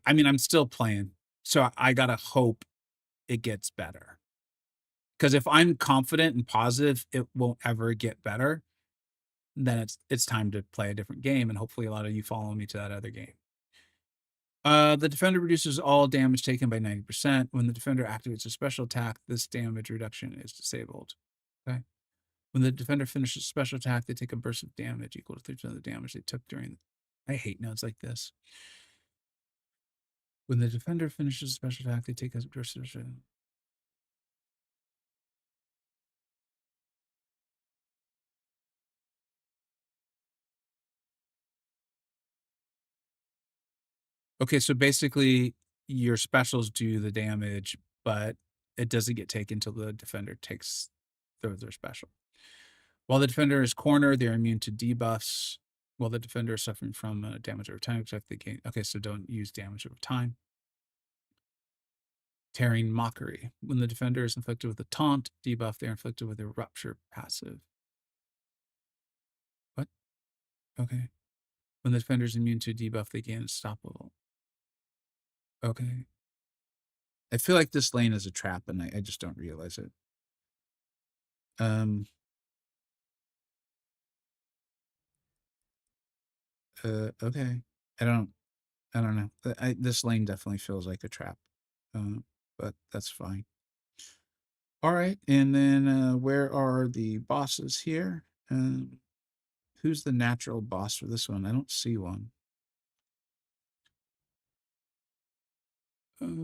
I mean, I'm still playing, so I gotta hope it gets better. Because if I'm confident and positive it won't ever get better, then it's time to play a different game, and hopefully a lot of you follow me to that other game. The defender reduces all damage taken by 90%. When the defender activates a special attack, this damage reduction is disabled. Okay. When the defender finishes a special attack, they take a burst of damage equal to 30% of the damage they took during. I hate notes like this. When the defender finishes a special attack, they take a burst of. Okay, so basically your specials do the damage, but it doesn't get taken until the defender takes their special. While the defender is cornered, they're immune to debuffs. While the defender is suffering from damage over time, except they gain. Okay, so don't use damage over time. Tearing Mockery. When the defender is inflicted with a taunt debuff, they're inflicted with a rupture passive. What? Okay. When the defender is immune to a debuff, they gain unstoppable. Okay. I feel like this lane is a trap, and I just don't realize it. Okay. I don't know. This lane definitely feels like a trap, but that's fine. All right, and then where are the bosses here? Who's the natural boss for this one? I don't see one. Okay.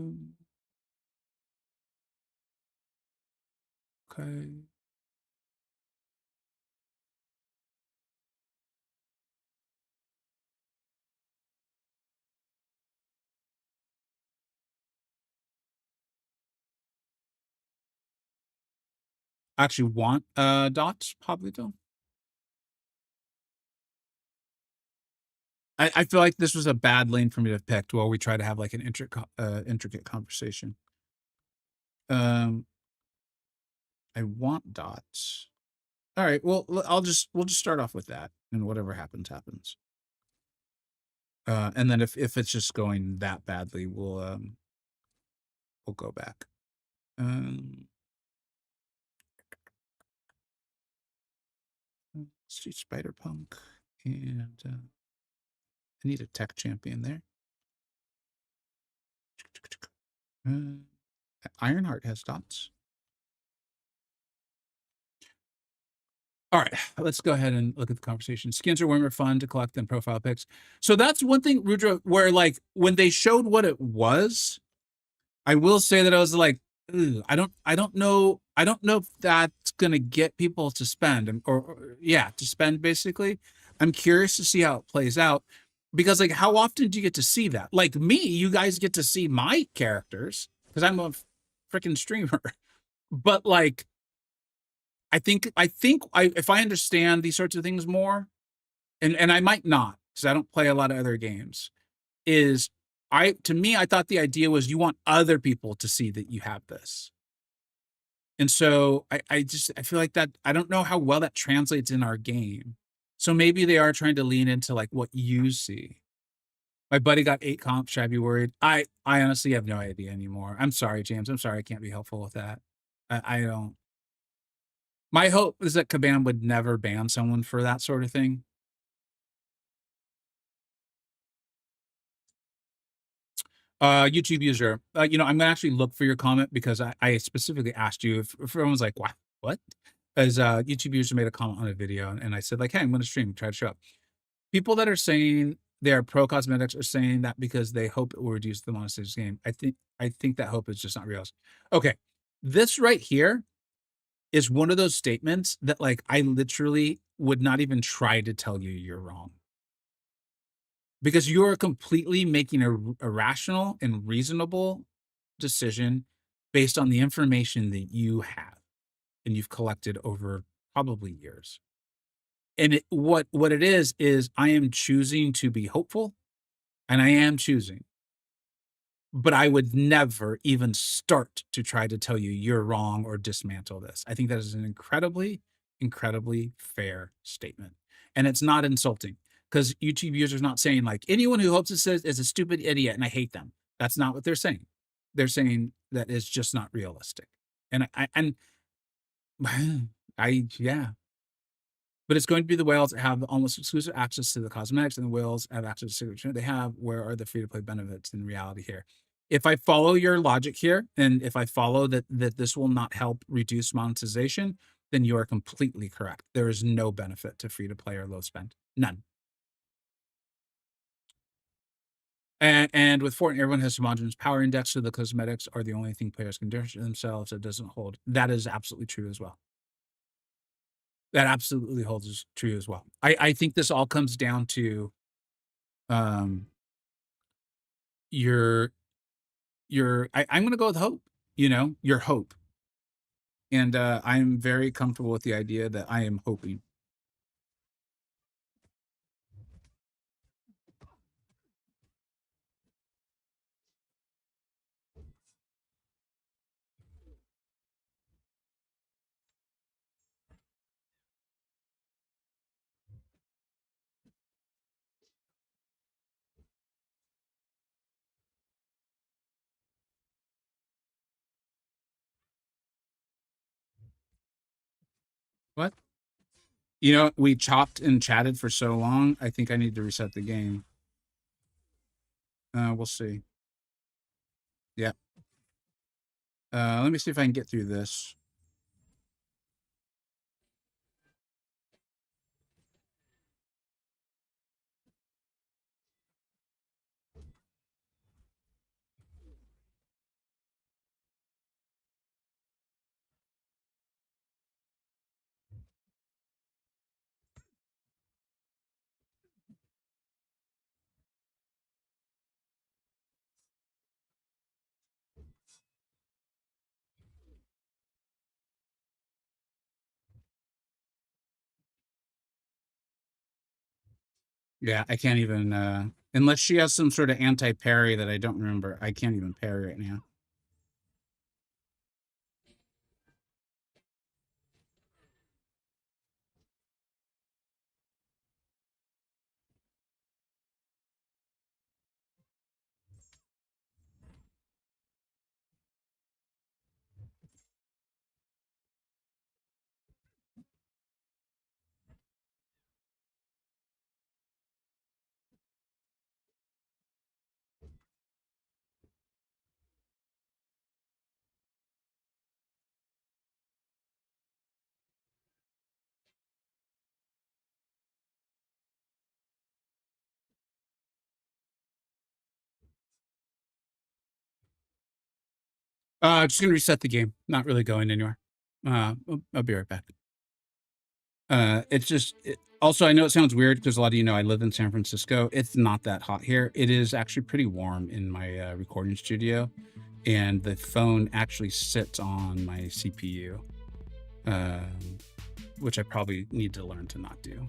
I actually want dots, Pablito. I feel like this was a bad lane for me to have picked while we try to have like an intricate conversation. I want dots. All right. Well, we'll just start off with that, and whatever happens, happens. And then if it's just going that badly, we'll go back. Let's do Spider Punk, and I need a tech champion there. Ironheart has dots. All right, let's go ahead and look at the conversation. Skins are way more fun to collect than profile pics. So that's one thing, Rudra, where like when they showed what it was, I will say that I was like, I don't know if that's gonna get people to spend, or yeah, to spend basically. I'm curious to see how it plays out, because like how often do you get to see that? Like me, you guys get to see my characters because I'm a freaking streamer, but like I think if I understand these sorts of things more, and I might not because I don't play a lot of other games, is to me I thought the idea was you want other people to see that you have this. And so I feel like that I don't know how well that translates in our game. So maybe they are trying to lean into like what you see. My buddy got 8 comps. Should I be worried? I honestly have no idea anymore. I'm sorry, James. I'm sorry I can't be helpful with that. I don't. My hope is that Kabam would never ban someone for that sort of thing. YouTube user, I'm gonna actually look for your comment because I specifically asked you if everyone's like, what? As YouTube user made a comment on a video, and I said like, hey, I'm gonna stream, try to show up. People that are saying they are pro cosmetics are saying that because they hope it will reduce the monetization game. I think that hope is just not realistic. Okay, this right here is one of those statements that, like, I literally would not even try to tell you you're wrong. Because you're completely making a rational and reasonable decision based on the information that you have and you've collected over probably years. And what it is I am choosing to be hopeful, and I am choosing, but I would never even start to try to tell you you're wrong or dismantle this. I think that is an incredibly, incredibly fair statement. And it's not insulting because YouTube users not saying like anyone who hopes it says is a stupid idiot and I hate them. That's not what they're saying. They're saying that it's just not realistic. And yeah, but it's going to be the whales that have almost exclusive access to the cosmetics, and the whales have access to the they have. Where are the free to play benefits in reality here? If I follow your logic here, and if I follow that this will not help reduce monetization, then you are completely correct. There is no benefit to free to play or low spend, none. And with Fortnite, everyone has homogeneous power index, so the cosmetics are the only thing players can differentiate themselves. It doesn't hold. That is absolutely true as well. That absolutely holds true as well. I think this all comes down to um your I'm gonna go with hope, your hope. And I'm very comfortable with the idea that I am hoping. What? We chopped and chatted for so long. I think I need to reset the game. We'll see. Yeah. Let me see if I can get through this. Yeah, I can't even unless she has some sort of anti-parry that I don't remember. I can't even parry right now. Just gonna reset the game. Not really going anywhere. I'll be right back. It's just also, I know it sounds weird because a lot of I live in San Francisco. It's not that hot here. It is actually pretty warm in my recording studio, and the phone actually sits on my CPU, which I probably need to learn to not do.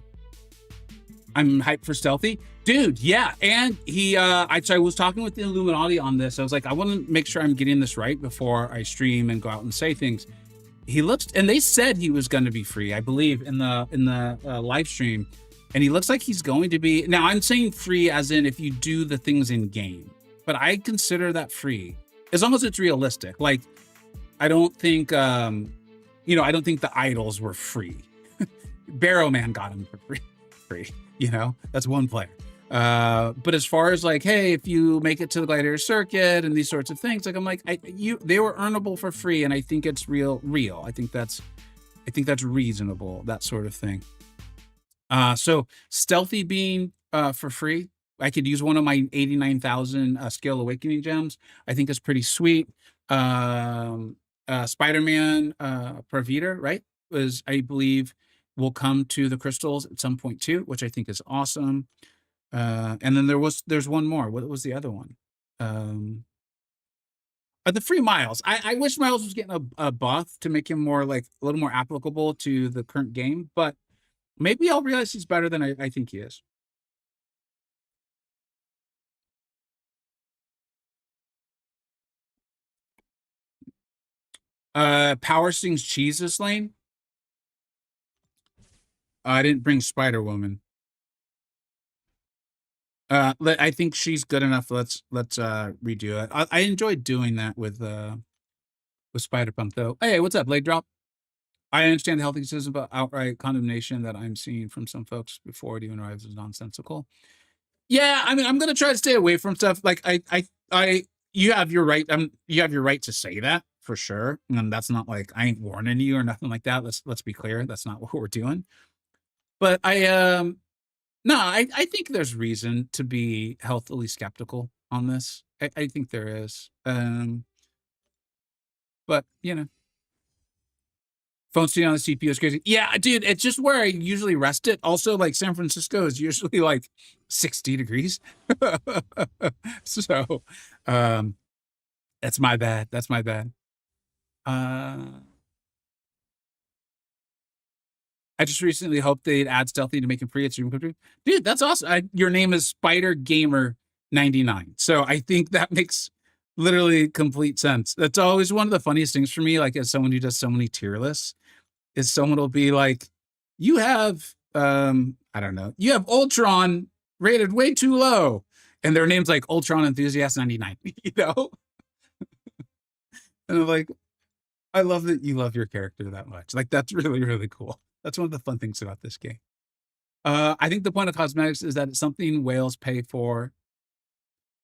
I'm hyped for Stealthy, dude. Yeah, and I was talking with the Illuminati on this. I was like, I want to make sure I'm getting this right before I stream and go out and say things. He looks, and they said he was going to be free, I believe, in the live stream, and he looks like he's going to be. Now I'm saying free as in if you do the things in game, but I consider that free as long as it's realistic. Like, I don't think I don't think the idols were free. Barrow Man got him for free. That's one player. But as far as like, hey, if you make it to the Gladiator Circuit and these sorts of things, like I'm like, they were earnable for free, and I think it's real. I think that's reasonable, that sort of thing. So stealthy being for free. I could use one of my 89,000 Scale Awakening gems. I think is pretty sweet. Spider-Man Pravita, right? Was I believe will come to the crystals at some point too, which I think is awesome. And then there's one more. What was the other one? Um, the free Miles. I wish Miles was getting a buff to make him more like a little more applicable to the current game, but maybe I'll realize he's better than I think he is. Power Sting's cheese this lane. I didn't bring Spider Woman. I think she's good enough. Let's redo it. I enjoyed doing that with Spider Pump though. Hey, what's up, Blade Drop? I understand the healthy criticism about outright condemnation that I'm seeing from some folks before it even arrives as nonsensical. Yeah, I mean, I'm gonna try to stay away from stuff like I. You have your right. You have your right to say that for sure, and that's not like I ain't warning you or nothing like that. Let's be clear. That's not what we're doing. But no, I think there's reason to be healthily skeptical on this. I think there is. But you know, phone sitting on the CPU is crazy. Yeah, dude, it's just where I usually rest it. Also, like San Francisco is usually like 60 degrees. So, um, that's my bad. That's my bad. Uh, I just recently hoped they'd add stealthy to make him free at stream country. Dude, that's awesome. Your name is Spider Gamer 99. So I think that makes literally complete sense. That's always one of the funniest things for me, like as someone who does so many tier lists, is someone will be like, you have I don't know, you have Ultron rated way too low. And their name's like Ultron Enthusiast 99, you know? And I'm like, I love that you love your character that much. Like that's really, really cool. That's one of the fun things about this game. I think the point of cosmetics is that it's something whales pay for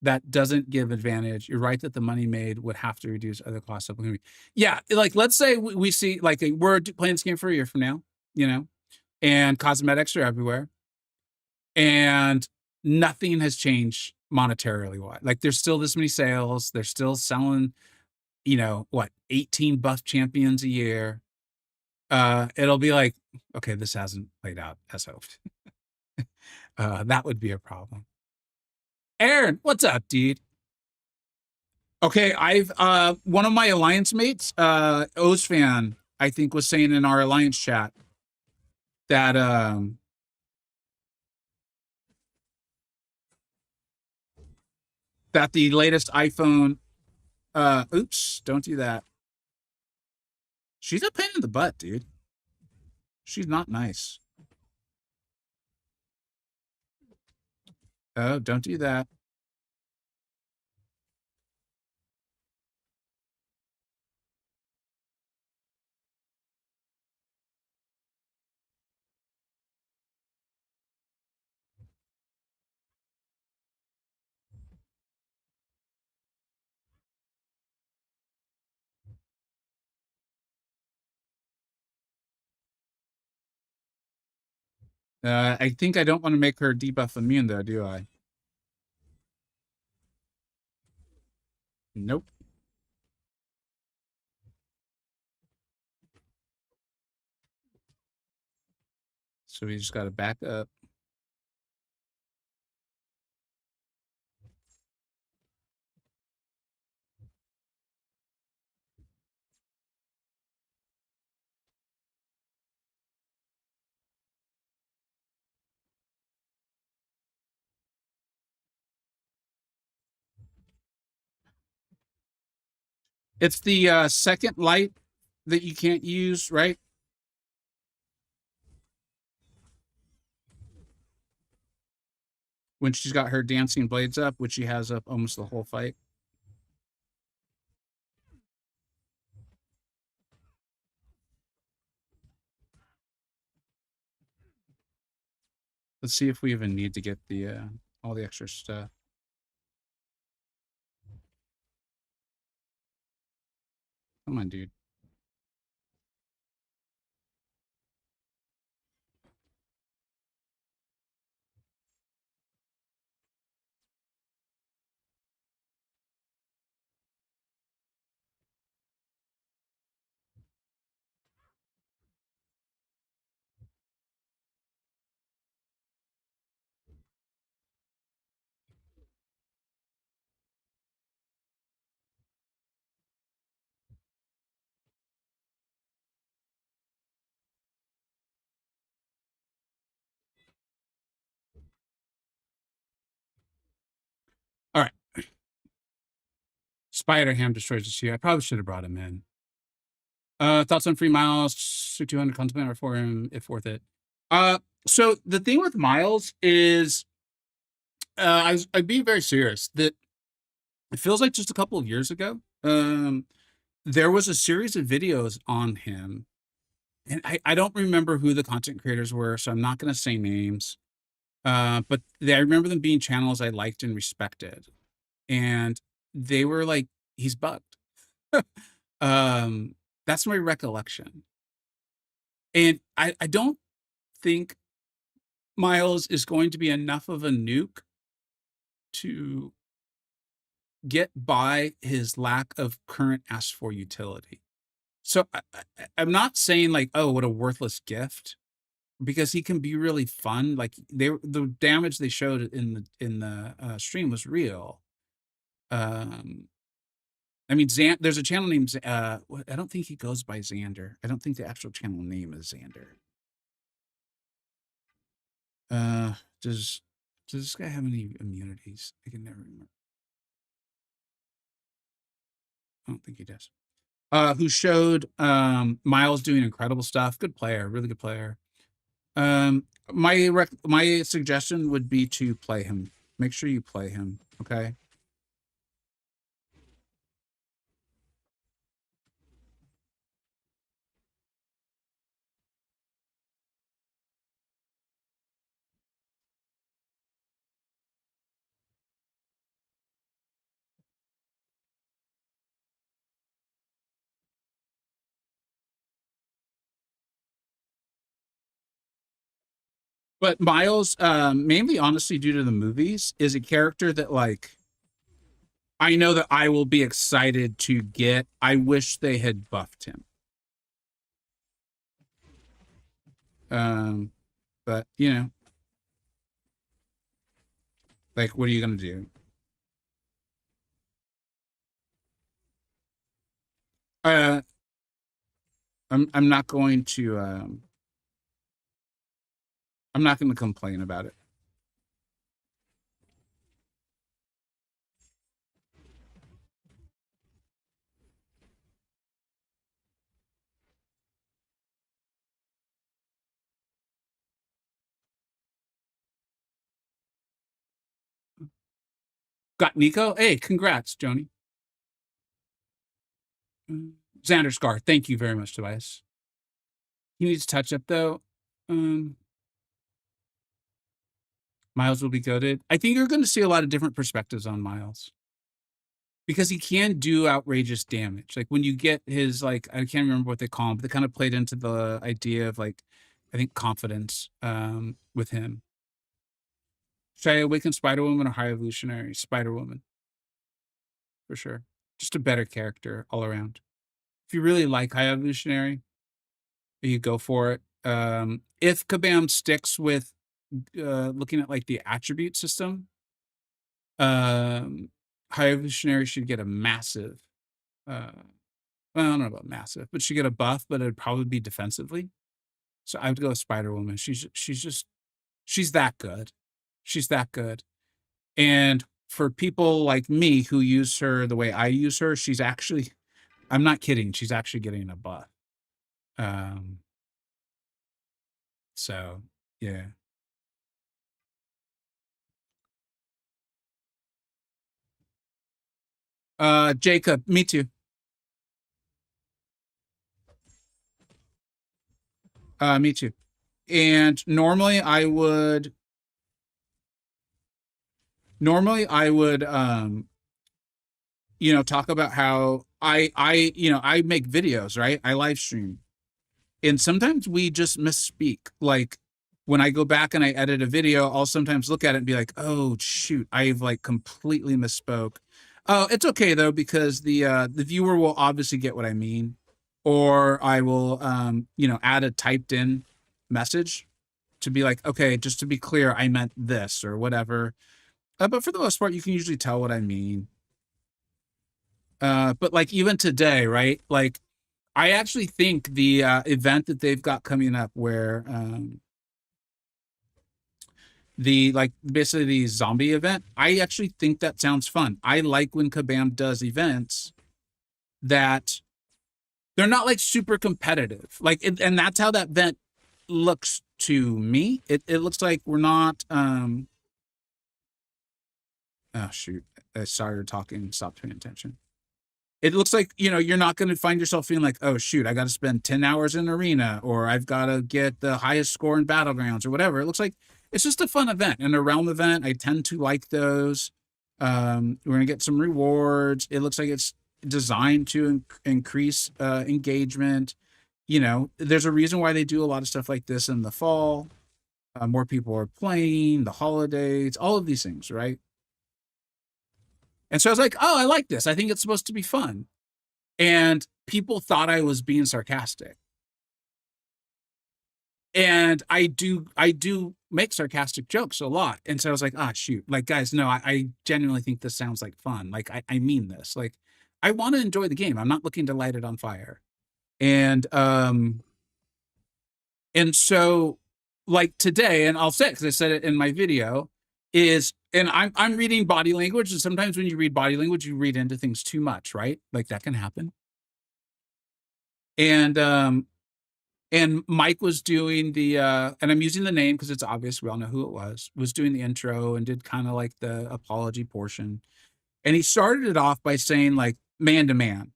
that doesn't give advantage. You're right that the money made would have to reduce other costs. Yeah, like let's say we see like we're playing this game for a year from now, you know, and cosmetics are everywhere, and nothing has changed monetarily. Why? Like there's still this many sales. They're still selling, you know, what 18 buff champions a year. It'll be like, okay, this hasn't played out as hoped. That would be a problem. Aaron, what's up, dude? Okay, I've one of my alliance mates, O's fan, I think was saying in our alliance chat that that the latest iPhone oops, don't do that. She's a pain in the butt, dude. She's not nice. Oh, don't do that. I think I don't want to make her debuff immune though, do I? Nope. So we just got to back up. It's the second light that you can't use, right? When she's got her dancing blades up, which she has up almost the whole fight. Let's see if we even need to get the all the extra stuff. Come on, dude. Spider Ham destroys the sea. I probably should have brought him in. Thoughts on free Miles to 200 content or for him if worth it. So the thing with Miles is, I'd be very serious that it feels like just a couple of years ago, there was a series of videos on him, and I don't remember who the content creators were, so I'm not going to say names. But I remember them being channels I liked and respected, and they were like, "He's bugged." um, that's my recollection, and I don't think Miles is going to be enough of a nuke to get by his lack of current asked for utility. So I'm not saying like, oh, what a worthless gift, because he can be really fun. Like the damage they showed in the stream was real. I mean, there's a channel named I don't think he goes by Xander. I don't think the actual channel name is Xander. Does this guy have any immunities? I can never remember. I don't think he does. Who showed Miles doing incredible stuff. Good player, really good player. My suggestion would be to play him. Make sure you play him, okay? But Miles, mainly honestly due to the movies, is a character that like I know that I will be excited to get. I wish they had buffed him. But you know, like, what are you gonna do? Uh, I'm not going to I'm not going to complain about it. Got Nico? Hey, congrats, Joni. Xander Scar. Thank you very much, Tobias. He needs touch up though. Um, Miles will be goaded. I think you're going to see a lot of different perspectives on Miles because he can do outrageous damage. Like when you get his like, I can't remember what they call him, but they kind of played into the idea of like, I think confidence with him. Should I awaken Spider Woman or High Evolutionary? Spider Woman, for sure. Just a better character all around. If you really like High Evolutionary, you go for it. If Kabam sticks with looking at like the attribute system, High Evolutionary should get a massive, well, I don't know about massive, but should get a buff, but it'd probably be defensively. So I would go with Spider Woman. She's that good. She's that good. And for people like me who use her the way I use her, she's actually, I'm not kidding, she's actually getting a buff. So yeah. Jacob, me too. Me too. And normally I would you know, talk about how I make videos, right? I live stream. And sometimes we just misspeak. Like when I go back and I edit a video, I'll sometimes look at it and be like, "Oh shoot, I've like completely misspoke." Oh, it's okay though because the viewer will obviously get what I mean, or I will you know, add a typed in message to be like, "Okay, just to be clear, I meant this or whatever." But for the most part, you can usually tell what I mean. But like even today, right? Like I actually think the event that they've got coming up where the like basically the zombie event. I actually think that sounds fun. I like when Kabam does events that they're not like super competitive. Like, and that's how that event looks to me. It looks like we're not. Oh shoot! I saw you're talking. Stop paying attention. It looks like, you're not going to find yourself feeling like, oh shoot, I got to spend 10 hours in arena, or I've got to get the highest score in battlegrounds or whatever. It looks like it's just a fun event and a realm event. I tend to like those. We're going to get some rewards. It looks like it's designed to increase engagement. There's a reason why they do a lot of stuff like this in the fall. More people are playing, the holidays, all of these things, right? And so I was like, oh, I like this. I think it's supposed to be fun. And people thought I was being sarcastic. And I do make sarcastic jokes a lot. And so I was like, ah, shoot. Like, guys, no, I genuinely think this sounds like fun. Like, I mean this. Like, I want to enjoy the game. I'm not looking to light it on fire. And so like today, and I'll say it because I said it in my video, and I'm reading body language, and sometimes when you read body language, you read into things too much, right? Like that can happen. And Mike was doing the and I'm using the name because it's obvious, we all know who it was doing the intro and did kind of like the apology portion. And he started it off by saying like man to man.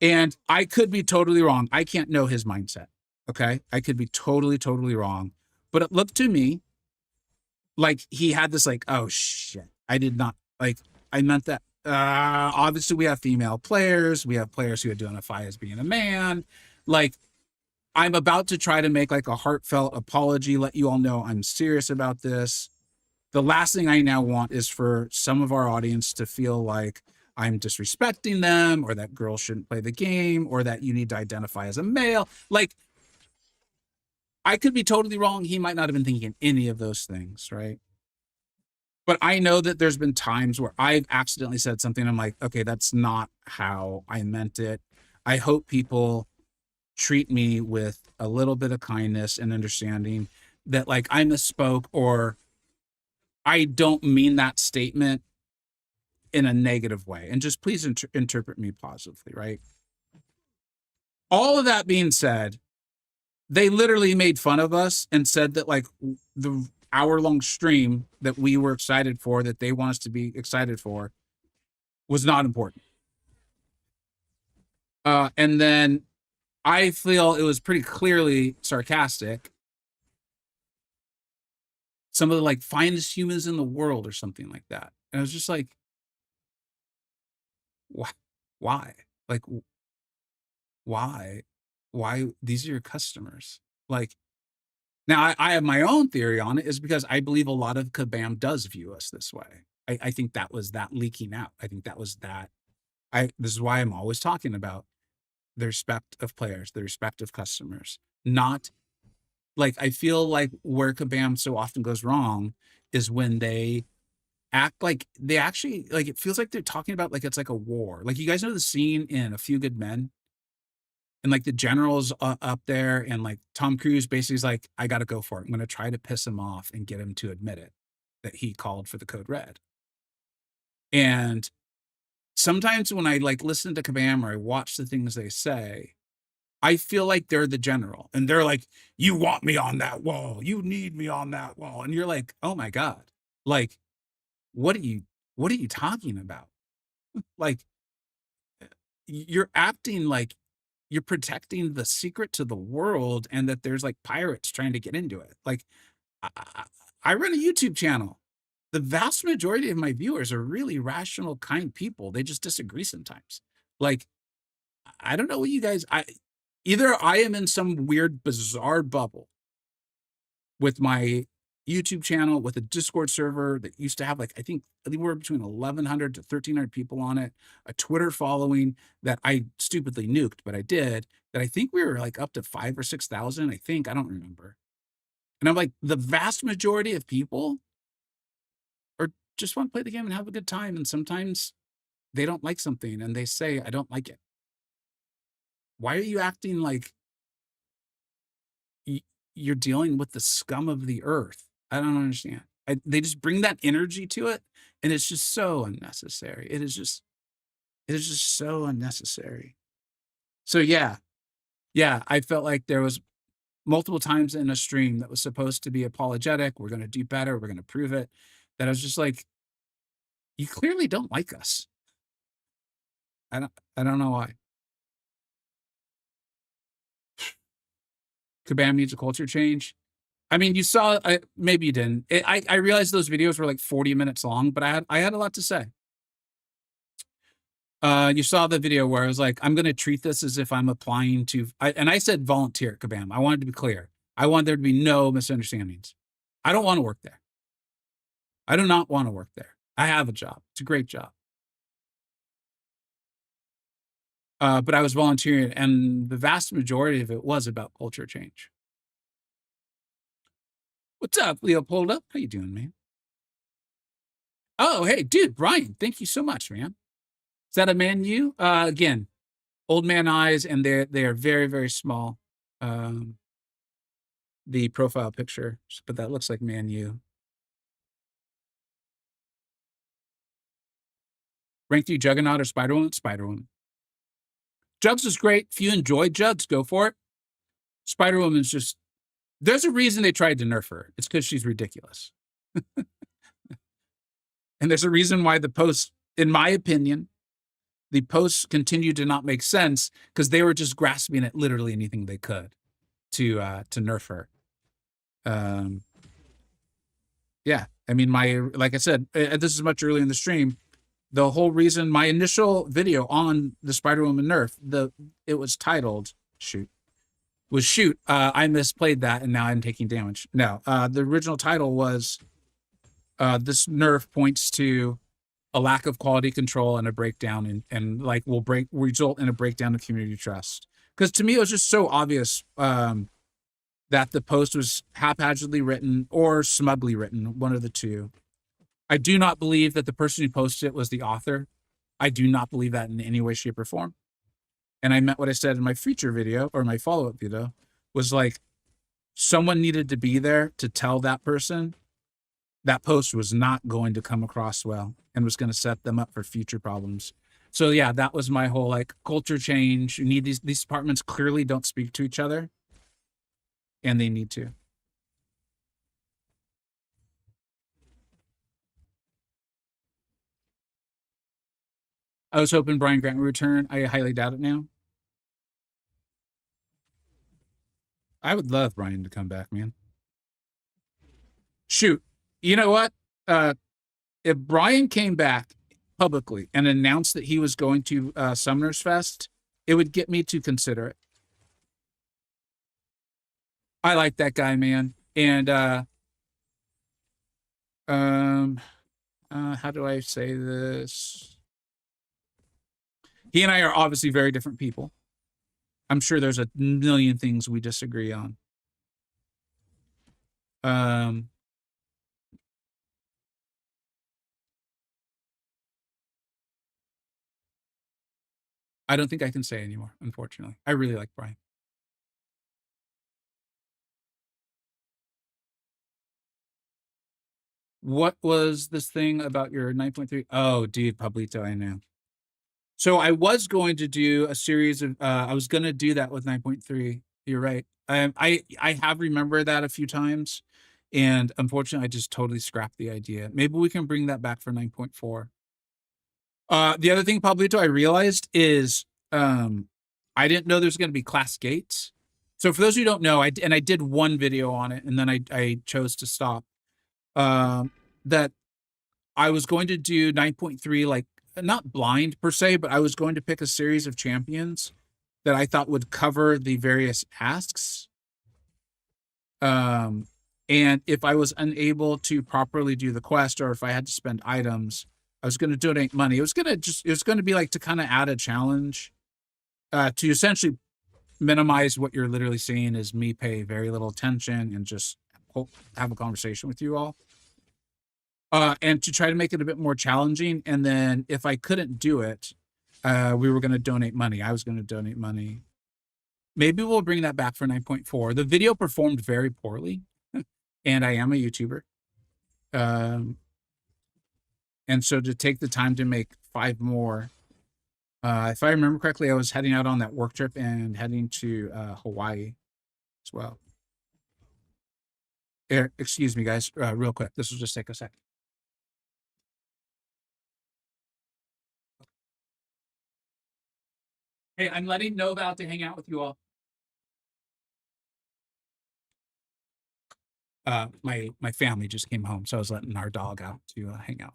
And I could be totally wrong. I can't know his mindset. Okay. I could be totally, totally wrong. But it looked to me like he had this like, oh shit. I did not like, I meant that. Obviously we have female players. We have players who identify as being a man. Like, I'm about to try to make like a heartfelt apology, let you all know I'm serious about this. The last thing I now want is for some of our audience to feel like I'm disrespecting them, or that girls shouldn't play the game, or that you need to identify as a male. Like, I could be totally wrong. He might not have been thinking any of those things, right? But I know that there's been times where I've accidentally said something. I'm like, okay, that's not how I meant it. I hope people treat me with a little bit of kindness and understanding that like I misspoke, or I don't mean that statement in a negative way, and just please interpret me positively, right? All of that being said, they literally made fun of us and said that like the hour-long stream that we were excited for, that they want us to be excited for, was not important. And then I feel it was pretty clearly sarcastic. Some of the like finest humans in the world or something like that. And I was just like, why? Like, why? Why? These are your customers. Like, now I have my own theory on it, is because I believe a lot of Kabam does view us this way. I think that was that leaking out. I think that was that. This is why I'm always talking about the respect of players, the respect of customers. Not like, I feel like where Kabam so often goes wrong is when they act like they actually, like, it feels like they're talking about like it's like a war. Like, you guys know the scene in A Few Good Men, and like the general's up there, and like Tom Cruise basically is like, I got to go for it. I'm going to try to piss him off and get him to admit it, that he called for the code red. And sometimes when I like listen to Kabam or I watch the things they say, I feel like they're the general, and they're like, you want me on that wall. You need me on that wall. And you're like, oh my God, like, what are you talking about? Like, you're acting like you're protecting the secret to the world, and that there's like pirates trying to get into it. Like, I run a YouTube channel. The vast majority of my viewers are really rational, kind people. They just disagree sometimes. Like, I don't know what you guys, either I am in some weird, bizarre bubble with my YouTube channel, with a Discord server that used to have like, I think we were between 1,100 to 1,300 people on it, a Twitter following that I stupidly nuked, but I did, that I think we were like up to 5,000 or 6,000. I think, I don't remember. And I'm like, the vast majority of people are just want to play the game and have a good time. And sometimes they don't like something and they say, I don't like it. Why are you acting like you're dealing with the scum of the earth? I don't understand. They just bring that energy to it, and it's just so unnecessary. It is just so unnecessary. So yeah, I felt like there was multiple times in a stream that was supposed to be apologetic. We're going to do better. We're going to prove it. That I was just like, you clearly don't like us. I don't know why. Kabam needs a culture change. I mean, you saw, maybe you didn't. I realized those videos were like 40 minutes long, but I had a lot to say. You saw the video where I was like, I'm going to treat this as if I'm applying to, and I said volunteer, Kabam. I wanted to be clear. I want there to be no misunderstandings. I don't want to work there. I do not want to work there. I have a job. It's a great job. But I was volunteering, and the vast majority of it was about culture change. What's up, Leopoldo? How you doing, man? Oh, hey, dude, Brian, thank you so much, man. Is that a Man U? Again, old man eyes, and they are very, very small. The profile picture, but that looks like Man U. Ranked you Juggernaut or Spider-Woman? Spider-Woman. Jugs is great. If you enjoy Jugs, go for it. Spider-Woman's just, there's a reason they tried to nerf her. It's because she's ridiculous. And there's a reason why the posts, in my opinion, the posts continue to not make sense because they were just grasping at literally anything they could to nerf her. Yeah, I mean, like I said, this is much earlier in the stream. The whole reason my initial video on the Spider-Woman nerf, it was titled shoot, I misplayed that and now I'm taking damage. No, the original title was this nerf points to a lack of quality control and a breakdown and like will result in a breakdown of community trust. Because to me, it was just so obvious that the post was haphazardly written or smugly written, one of the two. I do not believe that the person who posted it was the author. I do not believe that in any way, shape, or form. And I meant what I said in my feature video or my follow-up video was like, someone needed to be there to tell that person that post was not going to come across well and was going to set them up for future problems. So yeah, that was my whole like culture change. You need these departments clearly don't speak to each other, and they need to. I was hoping Brian Grant would return. I highly doubt it now. I would love Brian to come back, man. Shoot. You know what? If Brian came back publicly and announced that he was going to Summoners Fest, it would get me to consider it. I like that guy, man. And how do I say this? He and I are obviously very different people. I'm sure there's a million things we disagree on. I don't think I can say anymore, unfortunately. I really like Brian. What was this thing about your 9.3? Oh, dude, Pablito, I know. So I was going to do a series of, I was going to do that with 9.3. You're right. I have remembered that a few times, and unfortunately, I just totally scrapped the idea. Maybe we can bring that back for 9.4. The other thing, Pablito, I realized is I didn't know there's going to be class gates. So for those who don't know, I did one video on it, and then I chose to stop. That I was going to do 9.3, like not blind per se, but I was going to pick a series of champions that I thought would cover the various asks. And if I was unable to properly do the quest, or if I had to spend items, I was going to donate money. It was going to be like to kind of add a challenge, to essentially minimize what you're literally seeing is me pay very little attention and just have a conversation with you all. And to try to make it a bit more challenging. And then if I couldn't do it, we were going to donate money. I was going to donate money. Maybe we'll bring that back for 9.4. The video performed very poorly. and I am a YouTuber. Um, and so to take the time to make 5 more, if I remember correctly, I was heading out on that work trip and heading to Hawaii as well. Excuse me, guys, real quick. This will just take a second. Hey, I'm letting Nova out to hang out with you all. My family just came home, so I was letting our dog out to hang out.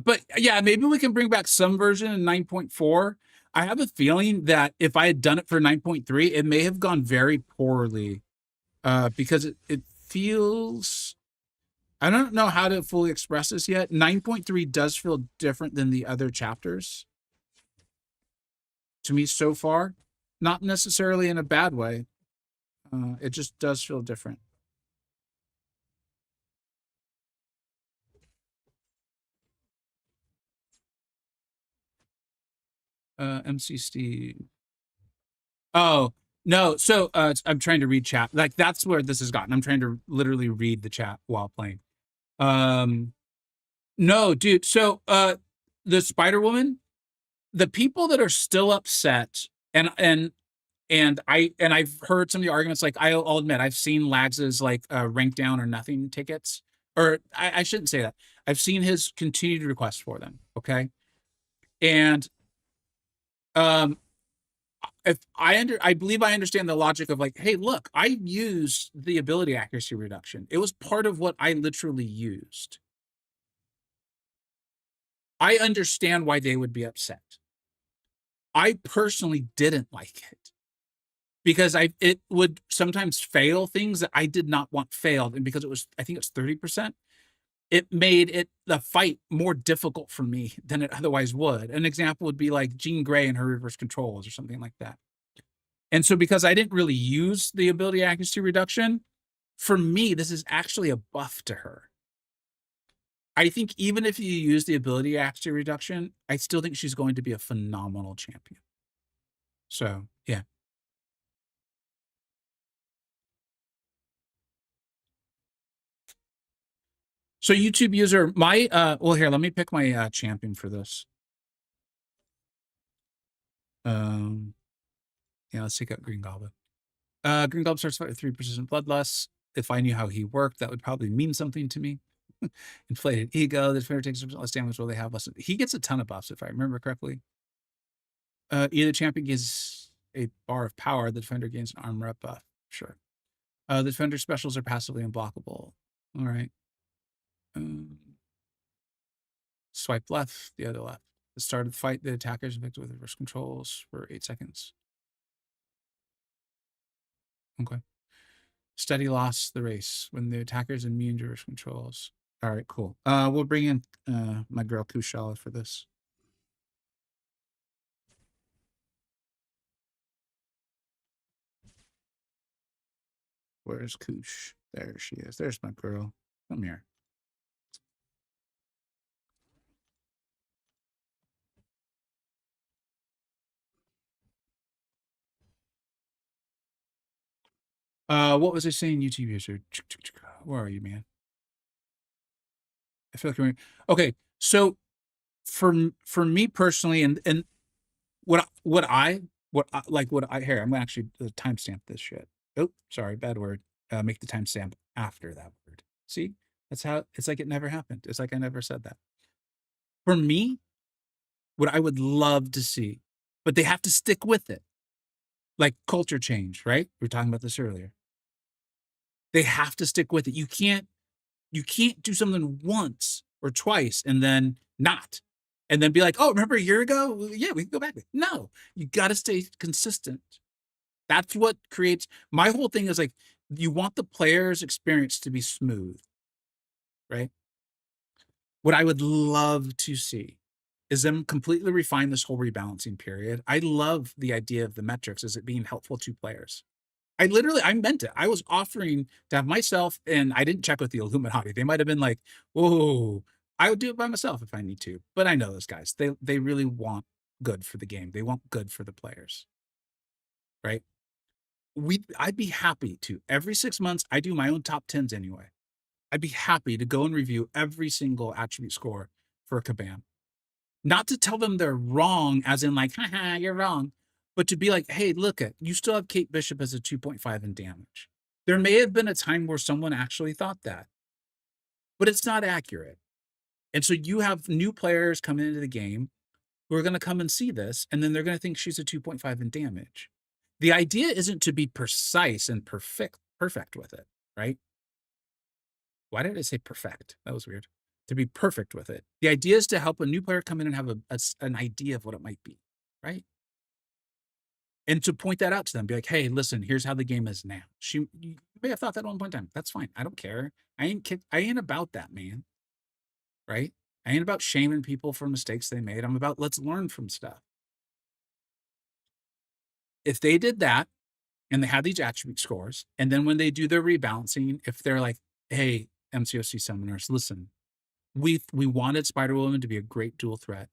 But yeah, maybe we can bring back some version in 9.4. I have a feeling that if I had done it for 9.3, it may have gone very poorly. Because it feels, I don't know how to fully express this yet. 9.3 does feel different than the other chapters to me so far. Not necessarily in a bad way. It just does feel different. MC Steve. Oh, no. So I'm trying to read chat. Like that's where this has gotten. I'm trying to literally read the chat while playing. Um no, dude. So the Spider Woman, the people that are still upset, and I've heard some of the arguments, like I'll admit I've seen Lags's like rank down or nothing tickets. Or I shouldn't say that. I've seen his continued requests for them. Okay. And um if I believe I understand the logic of like, hey, look, I used the ability accuracy reduction. It was part of what I literally used. I understand why they would be upset. I personally didn't like it because it would sometimes fail things that I did not want failed, and because it was, I think it's 30%, it made it the fight more difficult for me than it otherwise would. An example would be like Jean Grey and her reverse controls or something like that. And so because I didn't really use the ability accuracy reduction, for me, this is actually a buff to her. I think even if you use the ability accuracy reduction, I still think she's going to be a phenomenal champion. So yeah. So YouTube user, my well here, let me pick my champion for this. Yeah, let's take out Green Goblin. Green Goblin starts fight with 3 persistent bloodlust. If I knew how he worked, that would probably mean something to me. Inflated ego. The defender takes less damage while they have less. He gets a ton of buffs, if I remember correctly. Either champion gets a bar of power. The defender gains an armor up buff. Sure. The defender specials are passively unblockable. All right. Swipe left, the other left. At the start of the fight, the attacker is infected with reverse controls for 8 seconds. Okay. Steady loss the race when the attacker is immune to reverse controls. All right, cool. We'll bring in my girl Kushala for this. Where's Kush? There she is. There's my girl. Come here. What was I saying? YouTube user. Where are you, man? I feel like you're okay. So for me personally, and what I here, I'm gonna actually timestamp this shit. Oh, sorry, bad word. Make the timestamp after that word. See, that's how it's like it never happened. It's like I never said that. For me, what I would love to see, but they have to stick with it. Like culture change, right? We were talking about this earlier. They have to stick with it. You can't do something once or twice and then not. And then be like, oh, remember a year ago? Yeah, we can go back. No, you got to stay consistent. That's what creates, my whole thing is like, you want the player's experience to be smooth, right? What I would love to see is them completely refine this whole rebalancing period. I love the idea of the metrics as it being helpful to players. I meant it. I was offering to have myself, and I didn't check with the Illuminati. They might have been like, whoa, I would do it by myself if I need to. But I know those guys. They really want good for the game. They want good for the players. Right. I'd be happy to every 6 months. I do my own top tens anyway. I'd be happy to go and review every single attribute score for a Kabam. Not to tell them they're wrong, as in like, haha, you're wrong, but to be like, hey, look at you still have Kate Bishop as a 2.5 in damage. There may have been a time where someone actually thought that, but it's not accurate. And so you have new players coming into the game who are going to come and see this, and then they're going to think she's a 2.5 in damage. The idea isn't to be precise and perfect with it, right? Why did I say perfect? That was weird. To be perfect with it. The idea is to help a new player come in and have an idea of what it might be, right? And to point that out to them, be like, hey, listen, here's how the game is now. You may have thought that at one point in time. That's fine. I don't care. I ain't about that, man. Right? I ain't about shaming people for mistakes they made. I'm about let's learn from stuff. If they did that and they had these attribute scores, and then when they do their rebalancing, if they're like, hey, MCoC summoners, listen, we wanted Spider-Woman to be a great dual threat.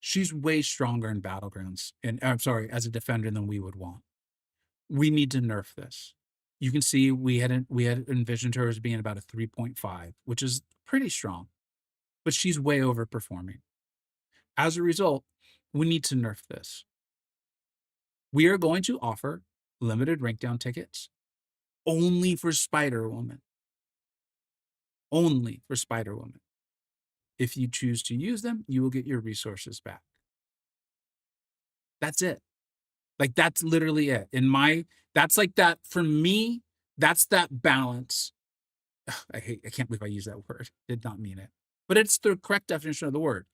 She's way stronger in battlegrounds, and I'm sorry, as a defender than we would want. We need to nerf this. You can see we had envisioned her as being about a 3.5, which is pretty strong, but she's way overperforming. As a result, we need to nerf this. We are going to offer limited rank down tickets only for Spider-Woman. Only for Spider-Woman. If you choose to use them, you will get your resources back. That's it. Like, that's literally it. That's like that, for me, that's that balance. I can't believe I used that word. Did not mean it. But it's the correct definition of the word.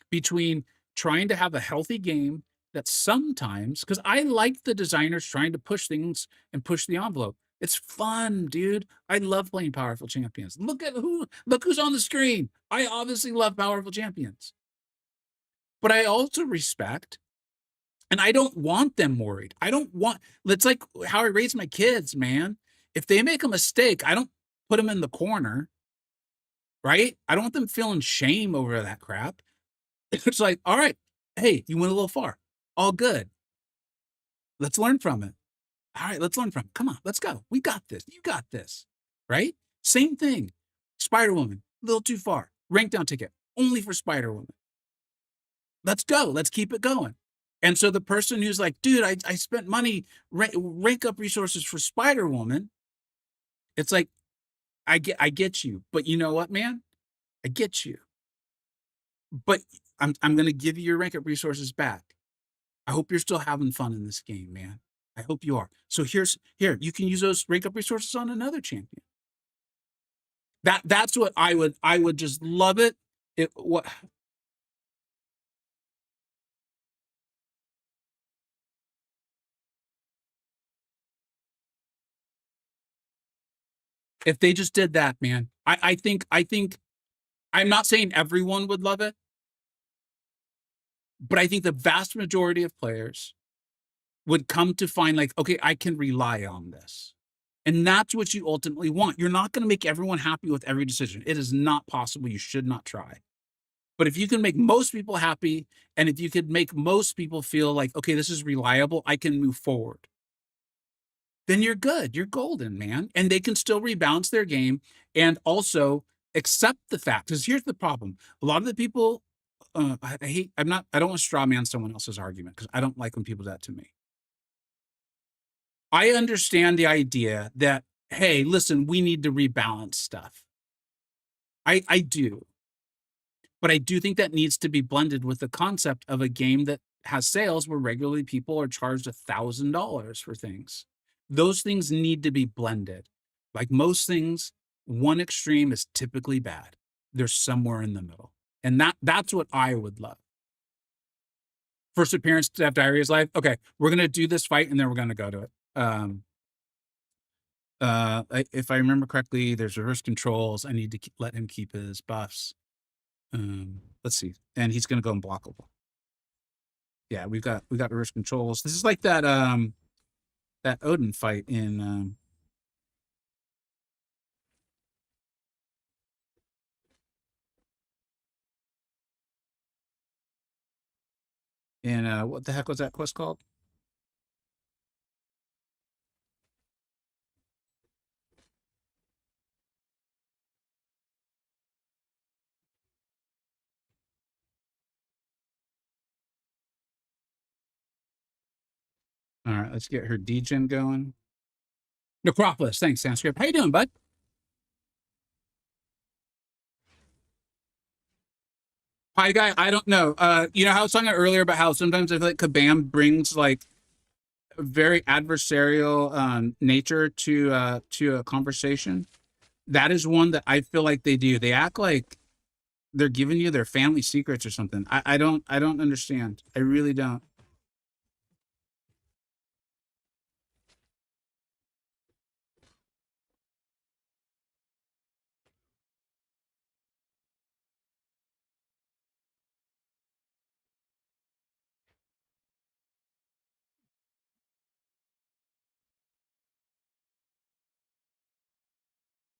Between trying to have a healthy game that sometimes, because I like the designers trying to push things and push the envelope. It's fun, dude. I love playing powerful champions. Look who's on the screen. I obviously love powerful champions. But I also respect, and I don't want them worried. It's like how I raise my kids, man. If they make a mistake, I don't put them in the corner, right? I don't want them feeling shame over that crap. It's like, all right, hey, you went a little far. All good. Let's learn from it. All right, let's learn from it. Come on, let's go. We got this. You got this. Right? Same thing. Spider-Woman, a little too far. Rank down ticket, only for Spider-Woman. Let's go. Let's keep it going. And so the person who's like, dude, I spent money, rank up resources for Spider-Woman. It's like, I get you. But you know what, man? I get you. But I'm going to give you your rank up resources back. I hope you're still having fun in this game, man. I hope you are. So here, you can use those rank up resources on another champion. That's what I would just love it. If they just did that, man. I think I'm not saying everyone would love it, but I think the vast majority of players would come to find like, okay, I can rely on this. And that's what you ultimately want. You're not going to make everyone happy with every decision. It is not possible. You should not try. But if you can make most people happy, and if you could make most people feel like, okay, this is reliable, I can move forward, then you're good. You're golden, man. And they can still rebalance their game and also accept the fact. Because here's the problem. A lot of the people, I don't want to straw man someone else's argument because I don't like when people do that to me. I understand the idea that, hey, listen, we need to rebalance stuff. I do. But I do think that needs to be blended with the concept of a game that has sales where regularly people are charged $1,000 for things. Those things need to be blended. Like most things, one extreme is typically bad. There's somewhere in the middle. And that's what I would love. First appearance to have Diary is Life. Okay, we're gonna do this fight and then we're gonna go to it. If I remember correctly, there's reverse controls. I need to let him keep his buffs. Let's see, and he's gonna go unblockable. Yeah, we got reverse controls. This is like that that Odin fight in what the heck was that quest called? All right, let's get her degen going. Necropolis, thanks, Sanskrit. How you doing, bud? Hi, guy. I don't know. You know how I was talking earlier about how sometimes I feel like Kabam brings like a very adversarial nature to a conversation. That is one that I feel like they do. They act like they're giving you their family secrets or something. I don't understand. I really don't.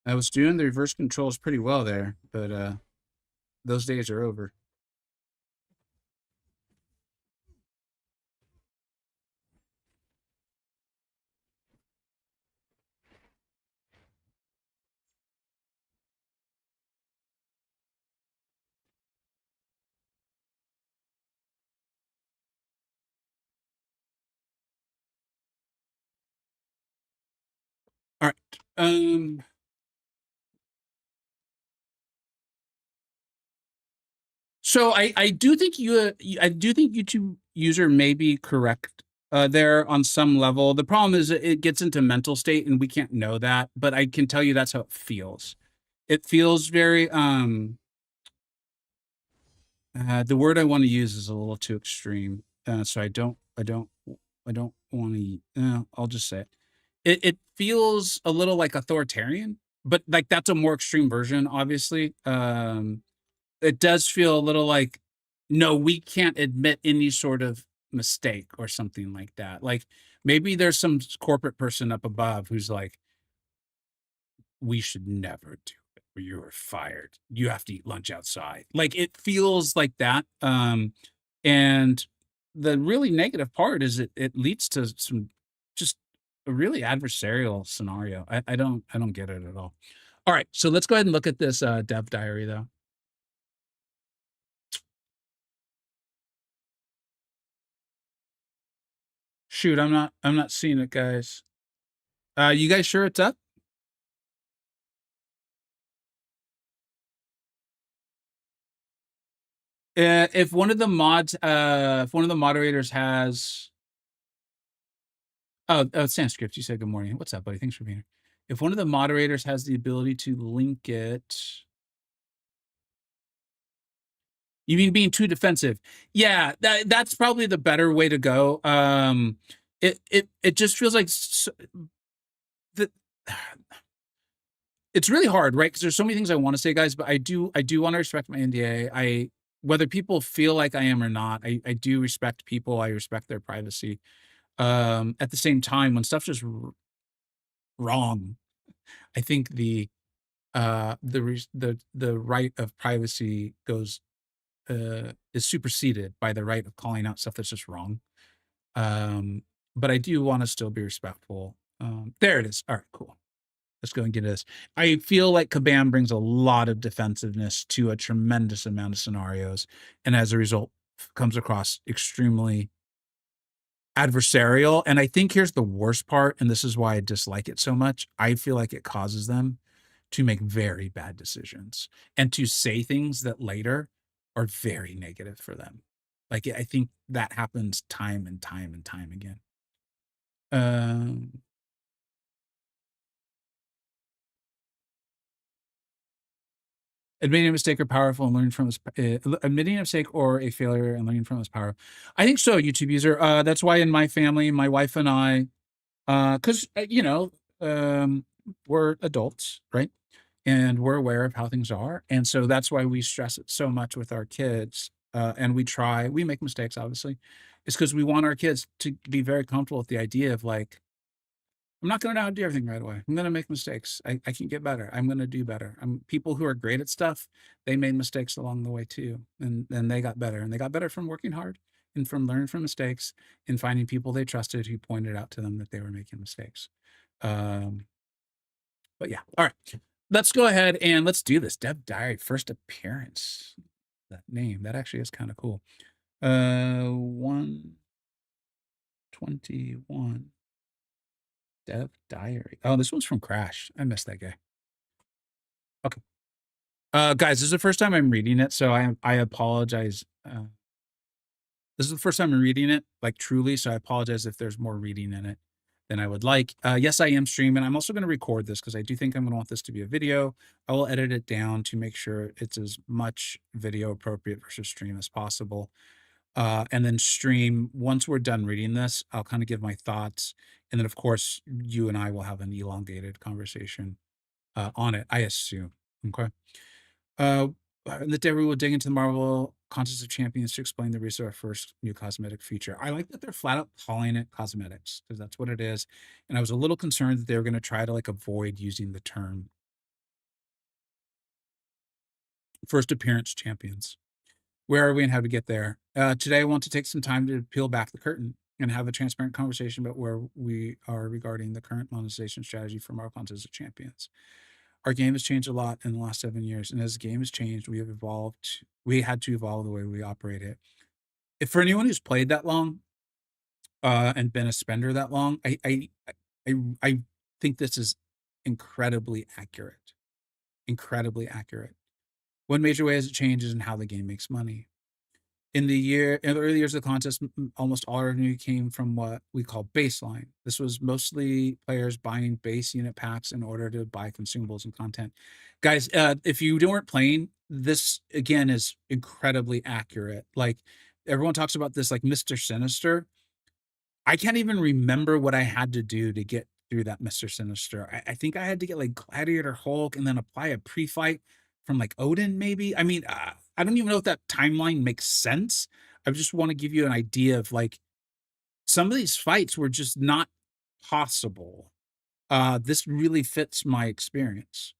I was doing the reverse controls pretty well there, but those days are over. All right. So I do think I do think YouTube user may be correct there on some level. The problem is it gets into mental state and we can't know that, but I can tell you that's how it feels. It feels very the word I want to use is a little too extreme. So I don't want to I'll just say it. It feels a little like authoritarian, but like that's a more extreme version, obviously. It does feel a little like, no, we can't admit any sort of mistake or something like that. Like maybe there's some corporate person up above who's like, we should never do it or you're fired. You have to eat lunch outside. Like it feels like that. And the really negative part is it leads to some just a really adversarial scenario. I don't get it at all. All right, so let's go ahead and look at this dev diary though. Shoot, I'm not seeing it, guys. You guys sure it's up? If one of the mods, if one of the moderators has, Sanskrit, you said good morning. What's up, buddy? Thanks for being here. If one of the moderators has the ability to link it, you mean being too defensive? Yeah, that's probably the better way to go. It just feels like the it's really hard, right? Because there's so many things I want to say, guys, but I do want to respect my NDA. Whether people feel like I am or not, I do respect people. I respect their privacy. At the same time, when stuff's just wrong, I think the right of privacy goes is superseded by the right of calling out stuff that's just wrong. But I do want to still be respectful. There it is. All right, cool. Let's go and get this. I feel like Kabam brings a lot of defensiveness to a tremendous amount of scenarios, and as a result, comes across extremely adversarial. And I think here's the worst part, and this is why I dislike it so much. I feel like it causes them to make very bad decisions and to say things that later are very negative for them. Like I think that happens time and time and time again. Um, Admitting a mistake or powerful and learning from admitting a mistake or a failure and learning from its power. I think so, YouTube user. That's why in my family, my wife and I, because we're adults, right? And we're aware of how things are, and so that's why we stress it so much with our kids. And we make mistakes, obviously. It's because we want our kids to be very comfortable with the idea of like, I'm not going to know how to do everything right away. I'm going to make mistakes. I can get better. I'm going to do better. People who are great at stuff, they made mistakes along the way too. And then they got better. And they got better from working hard and from learning from mistakes and finding people they trusted who pointed out to them that they were making mistakes. Um, but yeah. All right. Let's go ahead and let's do this. Dev Diary, first appearance. That name, that actually is kind of cool. 1/12. 21. Dev Diary. Oh, this one's from Crash. I missed that guy. Okay. Guys, this is the first time I'm reading it, so I apologize. This is the first time I'm reading it, like truly, so I apologize if there's more reading in it than I would like. Yes, I am streaming. I'm also going to record this because I do think I'm going to want this to be a video. I will edit it down to make sure it's as much video appropriate versus stream as possible. And then stream, once we're done reading this, I'll kind of give my thoughts. And then, of course, you and I will have an elongated conversation on it, I assume. Okay. In the day we will dig into the Marvel Contest of Champions to explain the reason of our first new cosmetic feature. I like that they're flat out calling it cosmetics because that's what it is. And I was a little concerned that they were going to try to like avoid using the term first appearance champions. Where are we and how to get there? Today, I want to take some time to peel back the curtain and have a transparent conversation about where we are regarding the current monetization strategy for Marvel Contest of Champions. Our game has changed a lot in the last 7 years, and as the game has changed, we have evolved. We had to evolve the way we operate it. If for anyone who's played that long, and been a spender that long, I think this is incredibly accurate. Incredibly accurate. One major way is it changes in how the game makes money. In the early years of the contest, almost all revenue came from what we call baseline. This was mostly players buying base unit packs in order to buy consumables and content. Guys, if you weren't playing, this again is incredibly accurate. Like everyone talks about this, like Mr. Sinister. I can't even remember what I had to do to get through that Mr. Sinister. I think I had to get like Gladiator Hulk and then apply a pre-fight from like Odin, maybe. I mean, I don't even know if that timeline makes sense. I just want to give you an idea of like some of these fights were just not possible. This really fits my experience.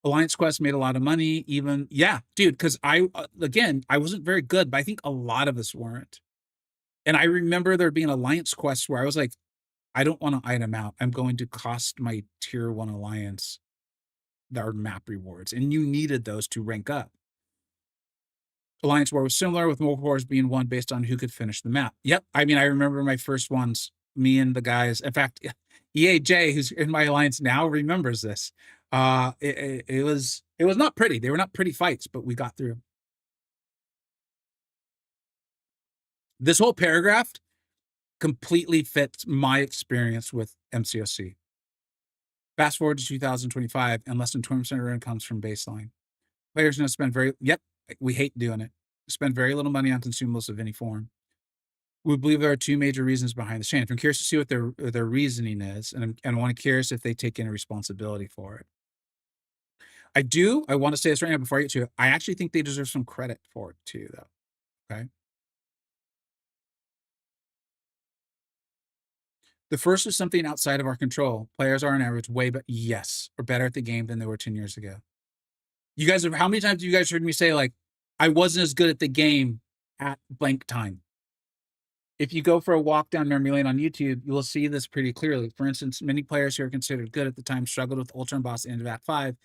Alliance Quest made a lot of money, even yeah, dude. Because again, I wasn't very good, but I think a lot of us weren't. And I remember there being Alliance Quests where I was like, I don't want to item out. I'm going to cost my tier 1 alliance our map rewards, and you needed those to rank up. Alliance War was similar, with more wars being won based on who could finish the map. Yep, I mean, I remember my first ones, me and the guys. In fact, EAJ, who's in my alliance now, remembers this. It was not pretty. They were not pretty fights, but we got through. This whole paragraph completely fits my experience with MCoC. Fast forward to 2025, and less than 20% of our income comes from baseline. Players now spend we hate doing it. Spend very little money on consumables of any form. We believe there are two major reasons behind this change. I'm curious to see what their reasoning is, and I want to curious if they take any responsibility for it. I want to say this right now before I get to it. I actually think they deserve some credit for it too, though. Okay. The first is something outside of our control. Players are on average or better at the game than they were 10 years ago. You guys how many times have you guys heard me say, like, I wasn't as good at the game at blank time? If you go for a walk down memory lane on YouTube, you will see this pretty clearly. For instance, many players who are considered good at the time struggled with Ultra and Boss at the end of Act 5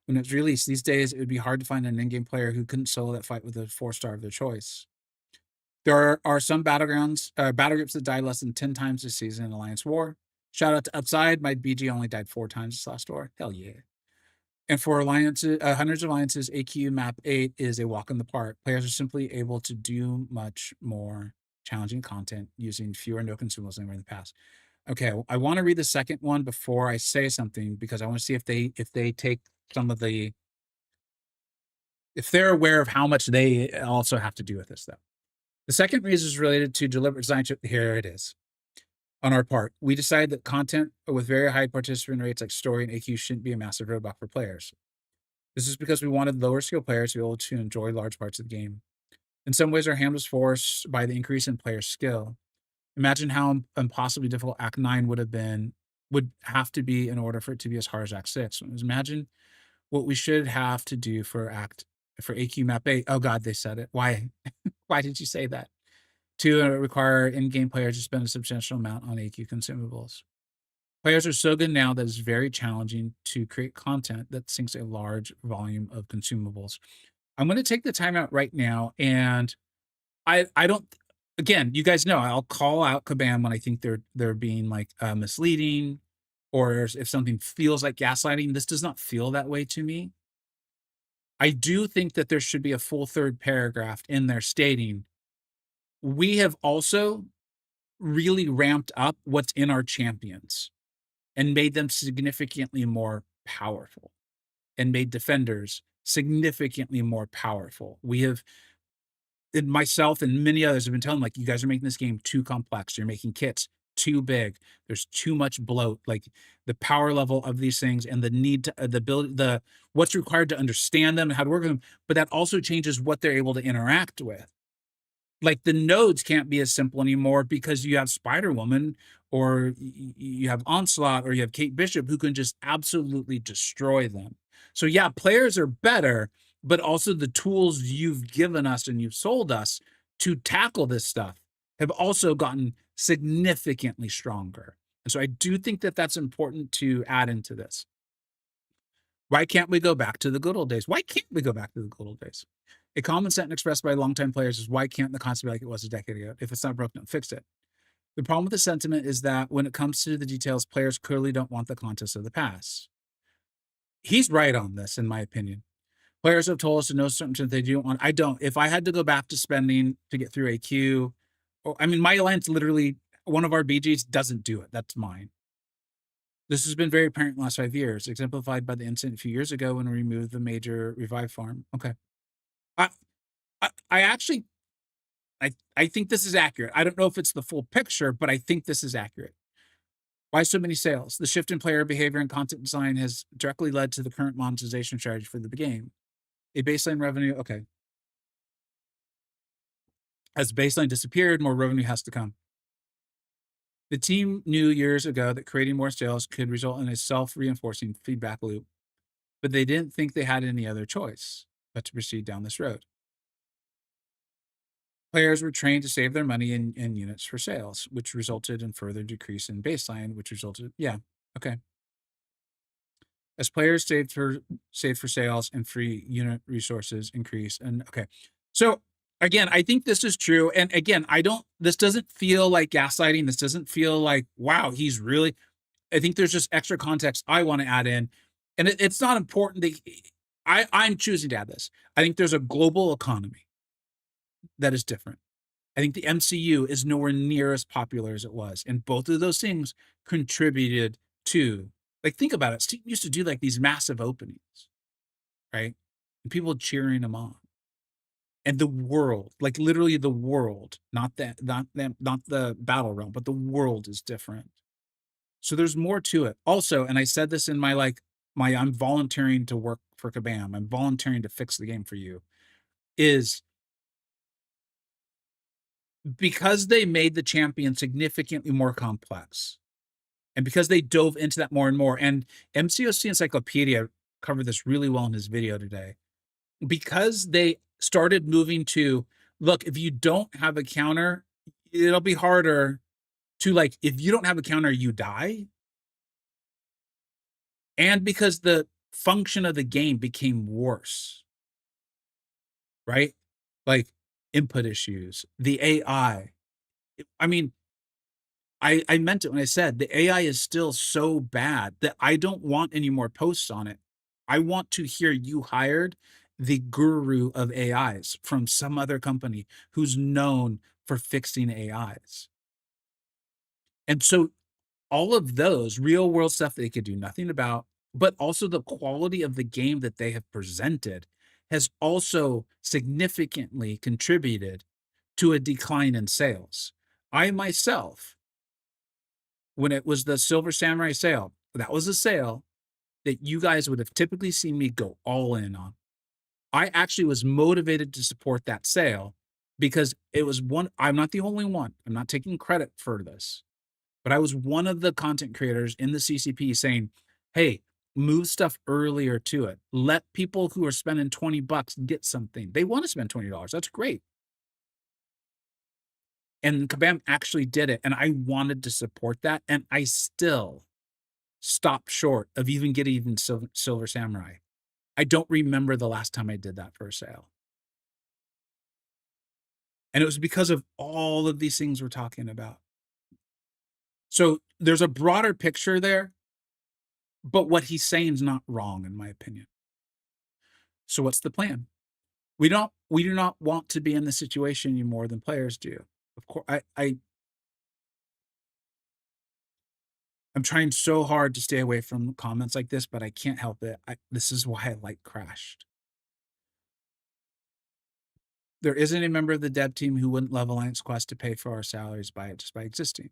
when it was released. These days, it would be hard to find an in-game player who couldn't solo that fight with a 4-star of their choice. There are some battle groups that die less than 10 times this season in Alliance War. Shout out to Upside. My BG only died 4 times this last war. Hell yeah. And for alliances, hundreds of alliances, AQ Map 8 is a walk in the park. Players are simply able to do much more challenging content using fewer no consumables than in the past. Okay, I want to read the second one before I say something because I want to see if they take some of the if they're aware of how much they also have to do with this, though. The second reason is related to deliberate design. Here it is. On our part, we decided that content with very high participant rates like story and AQ shouldn't be a massive roadblock for players. This is because we wanted lower skill players to be able to enjoy large parts of the game. In some ways, our hand was forced by the increase in player skill. Imagine how impossibly difficult Act 9 would have to be in order for it to be as hard as Act 6. Imagine what we should have to do for AQ Map 8. Oh God, they said it. Why? Why did you say that? To require in-game players to spend a substantial amount on AQ consumables. Players are so good now that it's very challenging to create content that sinks a large volume of consumables. I'm going to take the time out right now, and I don't again, you guys know I'll call out Kabam when I think they're being like misleading, or if something feels like gaslighting. This does not feel that way to me. I do think that there should be a full third paragraph in there stating we have also really ramped up what's in our champions and made them significantly more powerful and made defenders significantly more powerful. We have, and myself and many others have been telling, like, you guys are making this game too complex. You're making kits too big. There's too much bloat. Like the power level of these things and the need to the ability, the what's required to understand them and how to work with them. But that also changes what they're able to interact with. Like the nodes can't be as simple anymore because you have Spider Woman or you have Onslaught or you have Kate Bishop who can just absolutely destroy them. So yeah, players are better, but also the tools you've given us and you've sold us to tackle this stuff have also gotten significantly stronger. And so I do think that that's important to add into this. Why can't we go back to the good old days? Why can't we go back to the good old days? A common sentiment expressed by longtime players is, why can't the concept be like it was a decade ago? If it's not broken, don't fix it. The problem with the sentiment is that when it comes to the details, players clearly don't want the context of the past. He's right on this, in my opinion. Players have told us to know something they don't want. I don't. If I had to go back to spending to get through a queue, or I mean, my alliance literally, one of our BGs doesn't do it. That's mine. This has been very apparent in the last 5 years, exemplified by the incident a few years ago when we removed the major revive farm. Okay. I, I actually I think this is accurate. I don't know if it's the full picture, but I think this is accurate. Why so many sales? The shift in player behavior and content design has directly led to the current monetization strategy for the game. A baseline revenue, okay. As baseline disappeared, more revenue has to come. The team knew years ago that creating more sales could result in a self-reinforcing feedback loop, but they didn't think they had any other choice but to proceed down this road. Players were trained to save their money in units for sales, which resulted in further decrease in baseline, which resulted, yeah, okay. As players saved for sales and free unit resources increase, and okay. So again, I think this is true. And again, this doesn't feel like gaslighting. This doesn't feel like, wow, he's really, I think there's just extra context I want to add in. And it's not important that I'm choosing to add this. I think there's a global economy that is different. I think the MCU is nowhere near as popular as it was. And both of those things contributed to, like, think about it. Steam used to do like these massive openings, right? And people cheering them on. And the world, like literally the world, not the battle realm, but the world is different. So there's more to it. Also, and I said this in my I'm volunteering to work for Kabam, I'm volunteering to fix the game for you, is because they made the champion significantly more complex. And because they dove into that more and more, and MCoC Encyclopedia covered this really well in his video today, because they started moving to, look, if you don't have a counter, it'll be harder to, like, if you don't have a counter, you die. And because the function of the game became worse, right? Like input issues, the AI. I mean, I meant it when I said the AI is still so bad that I don't want any more posts on it. I want to hear you hired the guru of AIs from some other company who's known for fixing AIs. And so all of those real world stuff they could do nothing about, but also the quality of the game that they have presented has also significantly contributed to a decline in sales. I myself, when it was the Silver Samurai sale, that was a sale that you guys would have typically seen me go all in on. I actually was motivated to support that sale because it was one, I'm not the only one. I'm not taking credit for this, but I was one of the content creators in the CCP saying, hey, move stuff earlier to it. Let people who are spending $20 get something. They want to spend $20. That's great. And Kabam actually did it. And I wanted to support that. And I still stopped short of even getting even Silver Samurai. I don't remember the last time I did that for a sale. And it was because of all of these things we're talking about. So there's a broader picture there, but what he's saying is not wrong, in my opinion. So what's the plan? We do not want to be in this situation any more than players do. Of course, I'm trying so hard to stay away from comments like this, but I can't help it. This is why I like Crashed. There isn't a member of the dev team who wouldn't love Alliance Quest to pay for our salaries just by existing.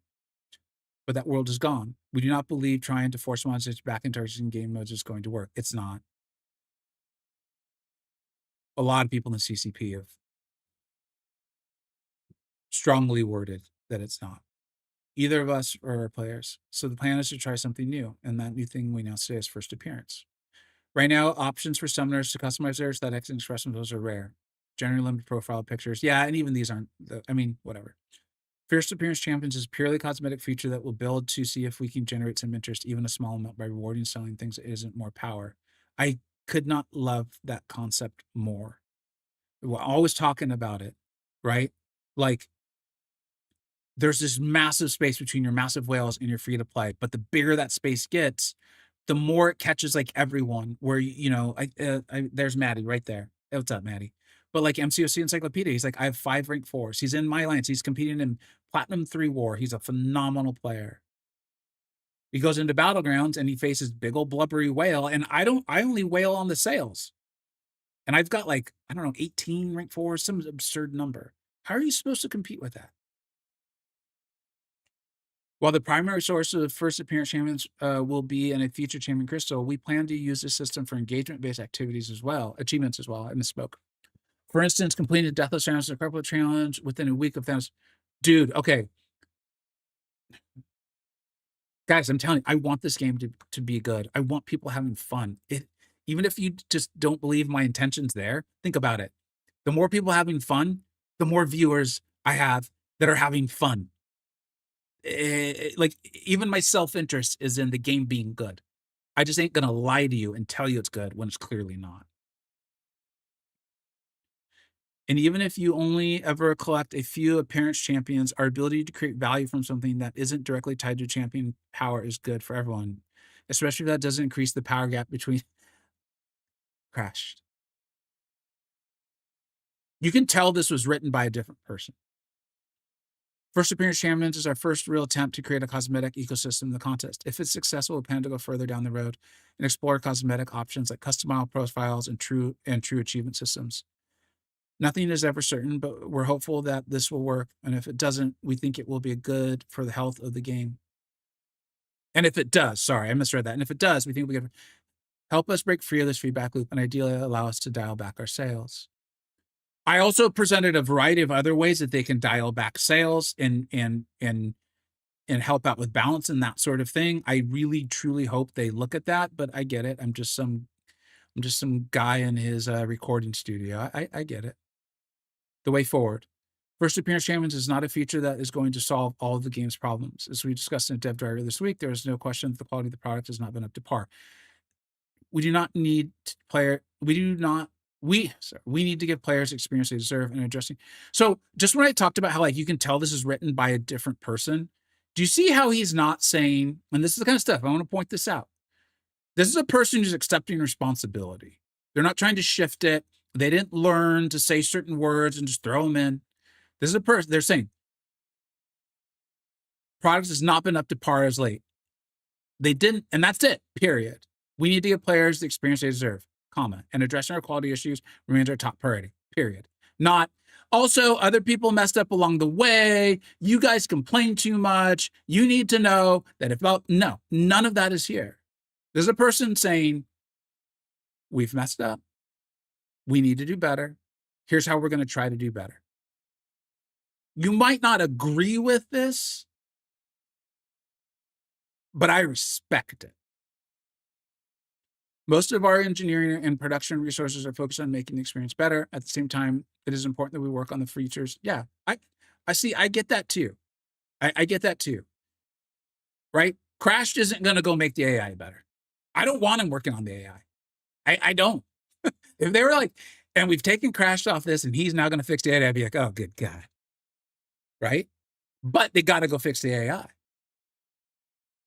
But that world is gone. We do not believe trying to force monsters back into our existing game modes is going to work. It's not. A lot of people in the CCP have strongly worded that it's not. Either of us or our players. So the plan is to try something new, and that new thing we announced today is first appearance. Right now, options for summoners to customize their aesthetics and expression of those are rare. Generally limited profile pictures. Yeah, and even these aren't, whatever. First appearance champions is a purely cosmetic feature that we'll build to see if we can generate some interest, even a small amount, by rewarding selling things that isn't more power. I could not love that concept more. We're always talking about it, right? Like, there's this massive space between your massive whales and your free to play, but the bigger that space gets, the more it catches like everyone. Where there's Maddie right there. Hey, what's up, Maddie? But like MCoC Encyclopedia, he's like, I have 5 rank 4s. He's in my alliance. He's competing in Platinum 3 War. He's a phenomenal player. He goes into Battlegrounds and he faces big old blubbery whale, and I only whale on the sales. And I've got like, I don't know, 18 rank 4s, some absurd number. How are you supposed to compete with that? While the primary source of first appearance champions will be in a future champion crystal, we plan to use this system for engagement-based activities as well, achievements as well. I misspoke. For instance, completing the Deathless Thanos and Corporal Challenge within a week of Thanos. Dude, okay. Guys, I'm telling you, I want this game to be good. I want people having fun. Even if you just don't believe my intentions there, think about it. The more people having fun, the more viewers I have that are having fun. Like, even my self-interest is in the game being good. I just ain't gonna lie to you and tell you it's good when it's clearly not. And even if you only ever collect a few appearance champions, our ability to create value from something that isn't directly tied to champion power is good for everyone, especially if that doesn't increase the power gap between Crashed. You can tell this was written by a different person. First appearance champions is our first real attempt to create a cosmetic ecosystem in the contest. If it's successful, we plan to go further down the road and explore cosmetic options like customizable profiles and true achievement systems. Nothing is ever certain, but we're hopeful that this will work. And if it doesn't, we think it will be good for the health of the game. And if it does, sorry, I misread that. And if it does, we think we can help us break free of this feedback loop and ideally allow us to dial back our sales. I also presented a variety of other ways that they can dial back sales and help out with balance and that sort of thing. I really truly hope they look at that, but I get it. I'm just some guy in his recording studio. I get it. The way forward. First appearance champions is not a feature that is going to solve all of the game's problems. As we discussed in a dev driver this week, there is no question that the quality of the product has not been up to par. We do not need we need to give players experience they deserve and addressing. So just when I talked about how like you can tell this is written by a different person, do you see how he's not saying, and this is the kind of stuff I want to point this out. This is a person who's accepting responsibility. They're not trying to shift it. They didn't learn to say certain words and just throw them in. This is a person, they're saying, products has not been up to par as late. They didn't, and that's it, period. We need to give players the experience they deserve, comma, and addressing our quality issues remains our top priority, period. Not, also, other people messed up along the way. You guys complain too much. You need to know that no, none of that is here. There's a person saying, we've messed up. We need to do better. Here's how we're going to try to do better. You might not agree with this, but I respect it. Most of our engineering and production resources are focused on making the experience better. At the same time, it is important that we work on the features. Yeah, I get that too. I get that too. Right? Crashed isn't going to go make the AI better. I don't want him working on the AI. I don't. If they were like, and we've taken Crashed off this and he's now going to fix the AI, I'd be like, oh, good God. right? But they got to go fix the AI.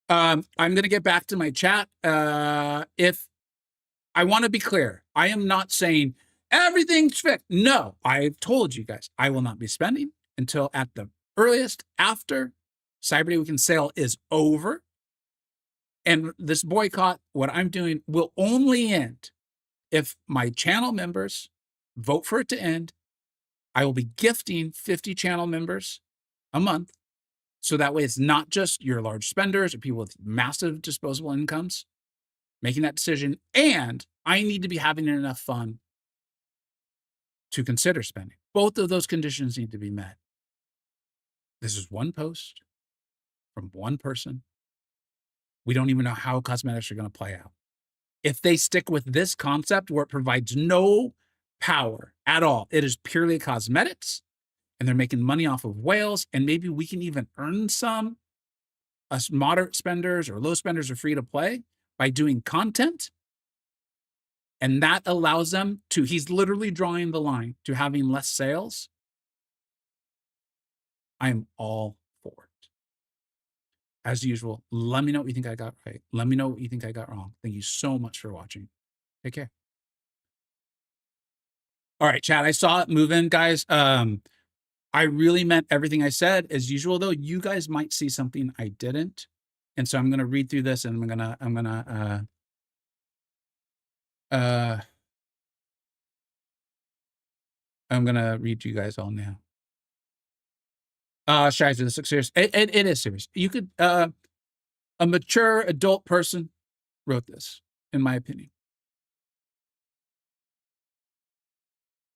I'm going to get back to my chat. If I want to be clear, I am not saying everything's fixed. No, I've told you guys, I will not be spending until at the earliest after Cyber Day Weekend sale is over. And this boycott, what I'm doing, will only end if my channel members vote for it to end. I will be gifting 50 channel members a month. So that way it's not just your large spenders or people with massive disposable incomes making that decision. And I need to be having enough fun to consider spending. Both of those conditions need to be met. This is one post from one person. We don't even know how cosmetics are going to play out. If they stick with this concept where it provides no power at all, it is purely cosmetics, and they're making money off of whales, and maybe we can even earn some, us moderate spenders or low spenders are free to play by doing content. And that allows them to, he's literally drawing the line to having less sales. I'm all for it. As usual, let me know what you think I got right. Let me know what you think I got wrong. Thank you so much for watching. Take care. All right, chat, I saw it moving, guys. I really meant everything I said. As usual, though, you guys might see something I didn't. And so I'm going to read through this, and I'm going to read you guys all now. Shizer, this looks serious. It is serious. You could, a mature adult person wrote this, in my opinion.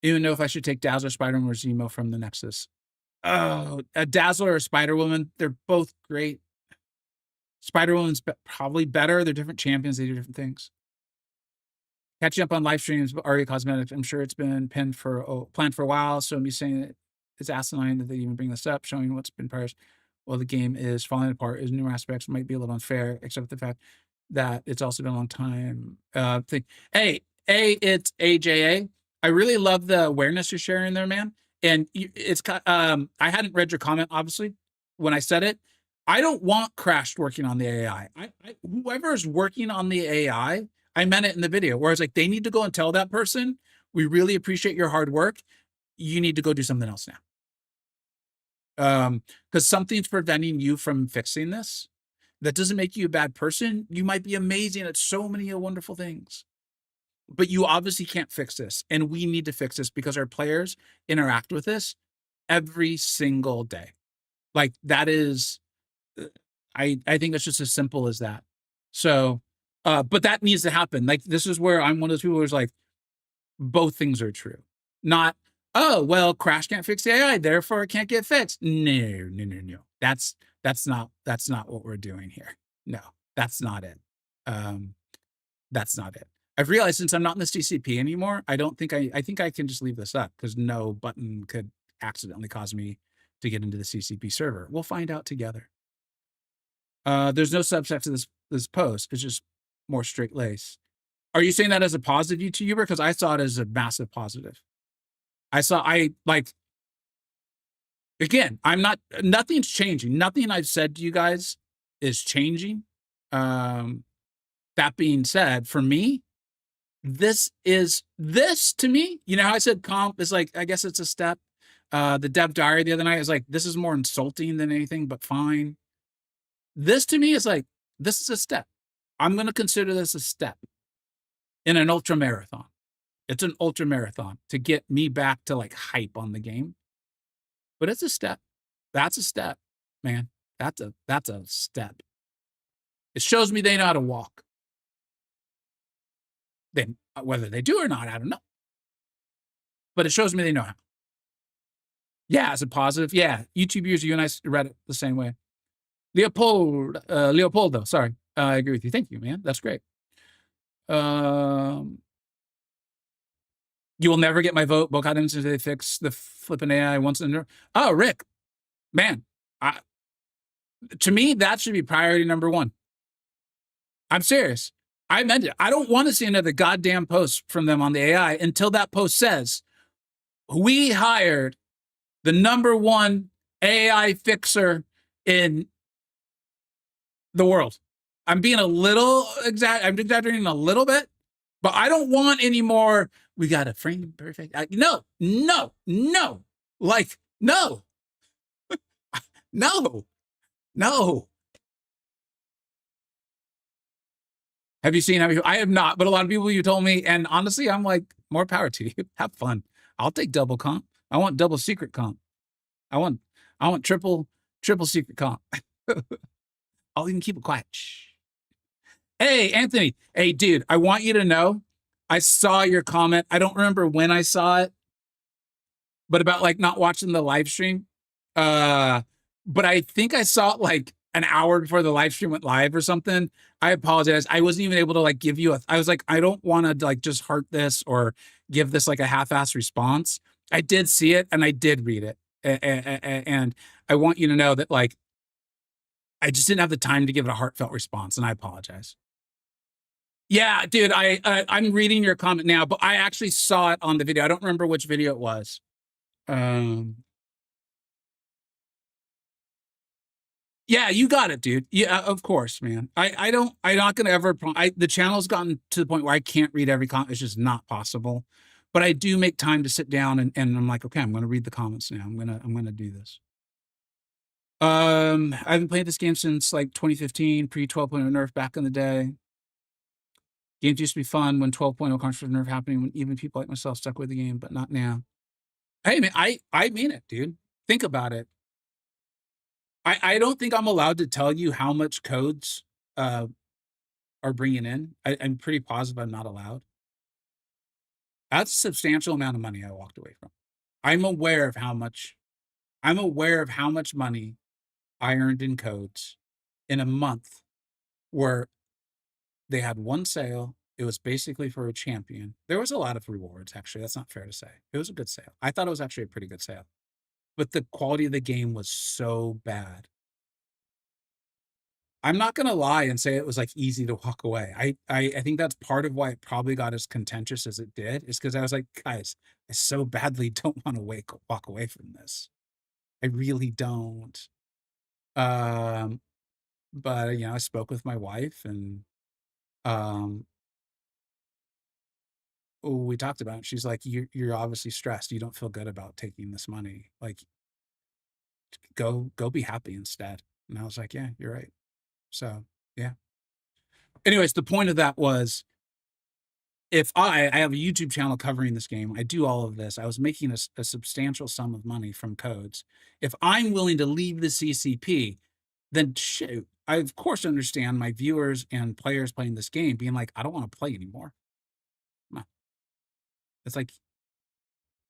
Even know if I should take Dazzler, Spider-Woman, or Zemo from the Nexus. Oh, a Dazzler or Spider-Woman, they're both great. Spider-Woman's probably better. They're different champions. They do different things. Catching up on live streams, Aria Cosmetics. I'm sure it's been planned for a while. So me saying that it's asinine that they even bring this up, showing what's been prior. Well, the game is falling apart. Is new aspects might be a little unfair, except for the fact that it's also been a long time. It's AJA. I really love the awareness you're sharing there, man. And it's I hadn't read your comment, obviously, when I said it. I don't want Crashed working on the AI. Whoever is working on the AI, I meant it in the video, where I was like, they need to go and tell that person, we really appreciate your hard work. You need to go do something else now. Because something's preventing you from fixing this. That doesn't make you a bad person. You might be amazing at so many wonderful things. But you obviously can't fix this. And we need to fix this because our players interact with this every single day. Like that is, I think it's just as simple as that. So, but that needs to happen. Like, this is where I'm one of those people who's like, both things are true. Not, oh, well, Crash can't fix the AI, therefore it can't get fixed. No. That's not what we're doing here. No, that's not it. That's not it. I've realized since I'm not in the CCP anymore, I think I can just leave this up because no button could accidentally cause me to get into the CCP server. We'll find out together. There's no subset to this post. It's just more straight lace. Are you saying that as a positive YouTuber? Because I saw it as a massive positive. Again, nothing's changing. Nothing I've said to you guys is changing. That being said, for me, this to me, you know how I said comp is like, I guess it's a step. The dev diary the other night is like, this is more insulting than anything, but fine. This to me is like, this is a step. I'm going to consider this a step in an ultra marathon. It's an ultra marathon to get me back to like hype on the game. But it's a step. That's a step, man. That's a step. It shows me they know how to walk. Then whether they do or not, I don't know. But it shows me they know how. Yeah, it's a positive. Yeah, YouTube users, you and I read it the same way. Leopoldo, sorry. I agree with you. Thank you, man. That's great. You will never get my vote. Boycott until they fix the flipping AI once and oh, Rick, man, to me, that should be priority number one. I'm serious. I meant it. I don't want to see another goddamn post from them on the AI until that post says, we hired the #1 AI fixer in the world. I'm being a little I'm exaggerating a little bit, but I don't want any more. We got a frame perfect. No, no, no. Like, no, no, no. Have you seen? I have not, but a lot of people you told me, and honestly, I'm like, more power to you. Have fun. I'll take double comp. I want double secret comp. I want, I want triple secret comp. I'll even keep it quiet. Shh. Hey, Anthony. Hey, dude, I want you to know I saw your comment. I don't remember when I saw it, but about like not watching the live stream. But I think I saw it like an hour before the live stream went live or something. I apologize. I wasn't even able to like give you I was like, I don't want to like just heart this or give this like a half-ass response. I did see it and I did read it. And I want you to know that like I just didn't have the time to give it a heartfelt response, and I apologize. Yeah, dude, I'm reading your comment now, but I actually saw it on the video. I don't remember which video it was. Um, yeah, you got it, dude. Yeah, of course, man. I'm not gonna ever. The channel's gotten to the point where I can't read every comment. It's just not possible. But I do make time to sit down and I'm like, okay, I'm gonna read the comments now. I'm gonna do this. I haven't played this game since like 2015, pre 12.0 nerf back in the day. Games used to be fun when 12.0 controversial nerf happening, when even people like myself stuck with the game, but not now. Hey man, I mean it, dude. Think about it. I don't think I'm allowed to tell you how much codes uh are bringing in. I'm pretty positive I'm not allowed. That's a substantial amount of money I walked away from. I'm aware of how much I'm aware of how much money I earned in codes in a month where they had one sale. It was basically for a champion. There was a lot of rewards, actually. That's not fair to say. It was a good sale. I thought it was actually a pretty good sale. But the quality of the game was so bad. I'm not gonna lie and say it was like easy to walk away. I think that's part of why it probably got as contentious as it did, is because I was like, guys, I so badly don't want to walk away from this. I really don't. Um, but I spoke with my wife and um we talked about it. She's like, you're obviously stressed. You don't feel good about taking this money. Like, go be happy instead. And I was like, yeah, you're right. So yeah. Anyways, the point of that was, if I have a YouTube channel covering this game, I do all of this. I was making a substantial sum of money from codes. If I'm willing to leave the CCP, then shoot, I of course understand my viewers and players playing this game being like, I don't want to play anymore. It's like,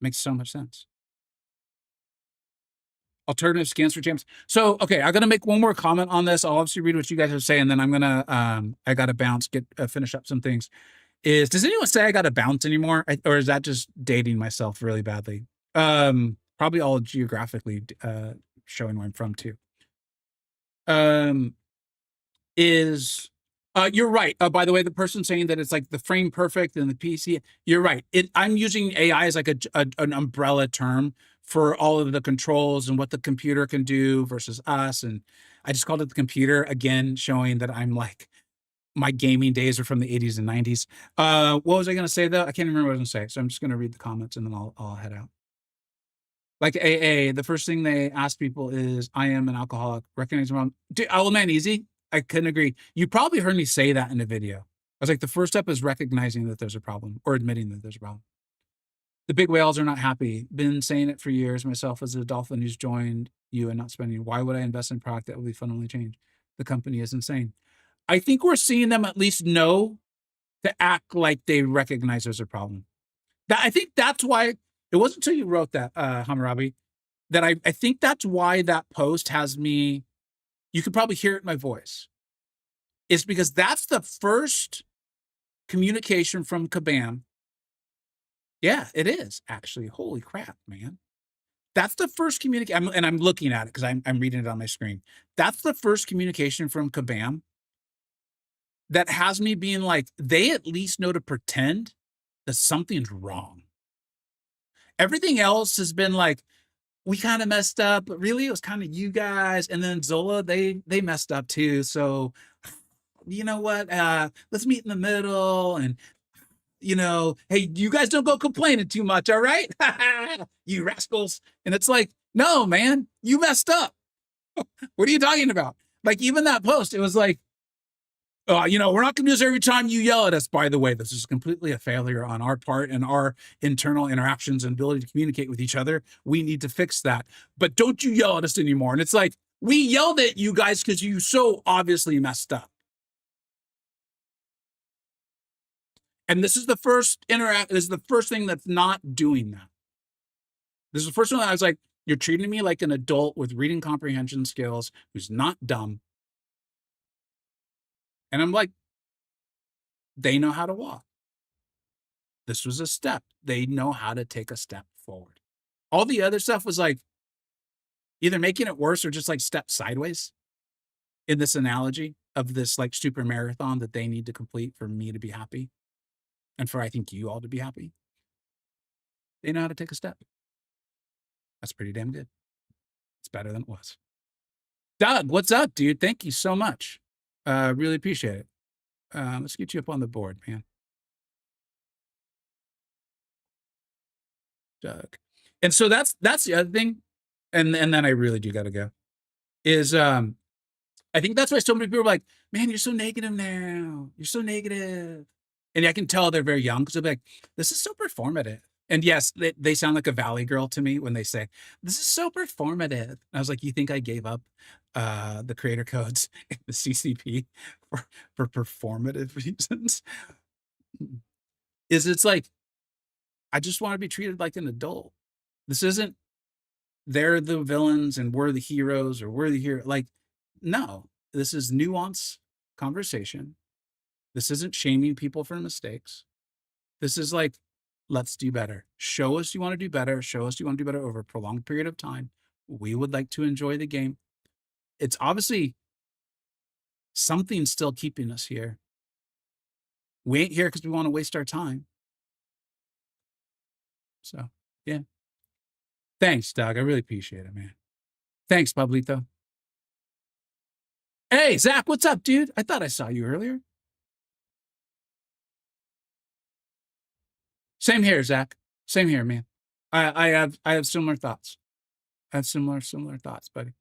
makes so much sense. Alternative skins for champs. So, okay, I'm gonna make one more comment on this. I'll obviously read what you guys are saying, then I'm gonna I gotta bounce, get finish up some things. Does anyone say I gotta bounce anymore, or is that just dating myself really badly? Probably all geographically showing where I'm from too. Um, is You're right. By the way, the person saying that it's like the frame perfect and the PC, you're right. I'm using AI as like an umbrella term for all of the controls and what the computer can do versus us. And I just called it the computer, again, showing that I'm like, my gaming days are from the 80s and 90s. What was I going to say though? I can't remember what I was going to say. So I'm just going to read the comments and then I'll head out. Like AA, the first thing they ask people is, I am an alcoholic. Recognize wrong. Oh man, easy. I couldn't agree. You probably heard me say that in a video. I was like, the first step is recognizing that there's a problem or admitting that there's a problem. The big whales are not happy. Been saying it for years myself as a dolphin who's joined you and not spending. Why would I invest in a product that will be fundamentally changed? The company is insane. I think we're seeing them at least know to act like they recognize there's a problem. I think that's why it wasn't until you wrote that, Hammurabi, that I think that's why that post has me. You could probably hear it in my voice. Is because that's the first communication from Kabam. Yeah, it is actually. Holy crap, man. That's the first communication, and I'm looking at it because I'm reading it on my screen. That's the first communication from Kabam that has me being like, they at least know to pretend that something's wrong. Everything else has been like, we kind of messed up, but really it was kind of you guys. And then Zola, they messed up too. So you know what? Let's meet in the middle and hey, you guys don't go complaining too much, all right? You rascals. And it's like, no, man, you messed up. What are you talking about? Like, even that post, it was like, we're not going to do this every time you yell at us. By the way, this is completely a failure on our part and our internal interactions and ability to communicate with each other. We need to fix that. But don't you yell at us anymore. And it's like, we yelled at you guys because you so obviously messed up. And this is the first this is the first thing that's not doing that. This is the first one that I was like, you're treating me like an adult with reading comprehension skills who's not dumb. And I'm like, they know how to walk. This was a step. They know how to take a step forward. All the other stuff was like either making it worse or just like step sideways in this analogy of this like super marathon that they need to complete for me to be happy and for I think you all to be happy. They know how to take a step. That's pretty damn good. It's better than it was. Doug, what's up, dude? Thank you so much. Really appreciate it. Let's get you up on the board, man. Doug. And so that's the other thing. And then I really do got to go. Is I think that's why so many people are like, man, you're so negative now. You're so negative. And I can tell they're very young because they'll be like, this is so performative. And yes, they sound like a Valley girl to me when they say, this is so performative. And I was like, you think I gave up the creator codes in the CCP for performative reasons? It's like, I just want to be treated like an adult. This isn't, they're the villains and we're the heroes or we're the hero. Like, no, this is nuance conversation. This isn't shaming people for mistakes. This is like, let's do better. Show us you want to do better. Show us you want to do better over a prolonged period of time. We would like to enjoy the game. It's obviously something still keeping us here. We ain't here because we want to waste our time. So, yeah. Thanks, Doug. I really appreciate it, man. Thanks, Pablito. Hey, Zach, what's up, dude? I thought I saw you earlier. Same here, Zach. Same here, man. I have similar thoughts. I have similar thoughts, buddy.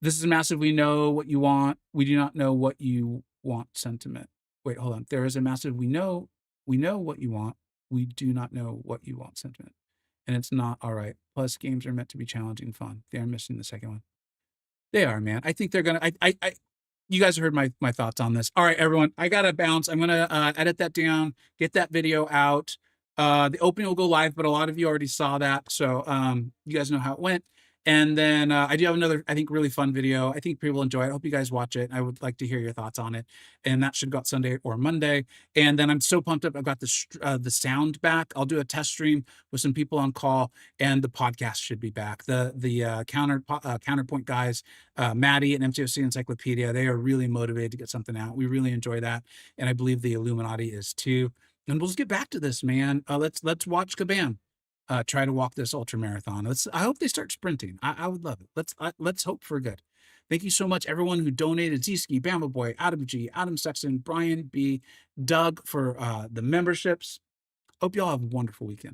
This is massive. We know what you want. We do not know what you want sentiment. Wait, hold on. There is a massive we know what you want. We do not know what you want sentiment. And it's not all right. Plus, games are meant to be challenging and fun. They are missing the second one. They are, man. I think they're gonna. You guys heard my thoughts on this. All right, everyone. I gotta bounce. I'm gonna edit that down, get that video out. The opening will go live, but a lot of you already saw that, so you guys know how it went. And then I do have another, I think, really fun video. I think people will enjoy it. I hope you guys watch it. I would like to hear your thoughts on it. And that should go out Sunday or Monday. And then I'm so pumped up. I've got the sound back. I'll do a test stream with some people on call, and the podcast should be back. The Counterpoint guys, Maddie and MCoC Encyclopedia, they are really motivated to get something out. We really enjoy that. And I believe the Illuminati is too. And we'll just get back to this, man. Let's watch Kabam try to walk this ultra marathon. I hope they start sprinting. I would love it. Let's hope for good. Thank you so much, everyone who donated: Zski, Bama Boy, Adam G, Adam Sexton, Brian B, Doug for the memberships. Hope y'all have a wonderful weekend.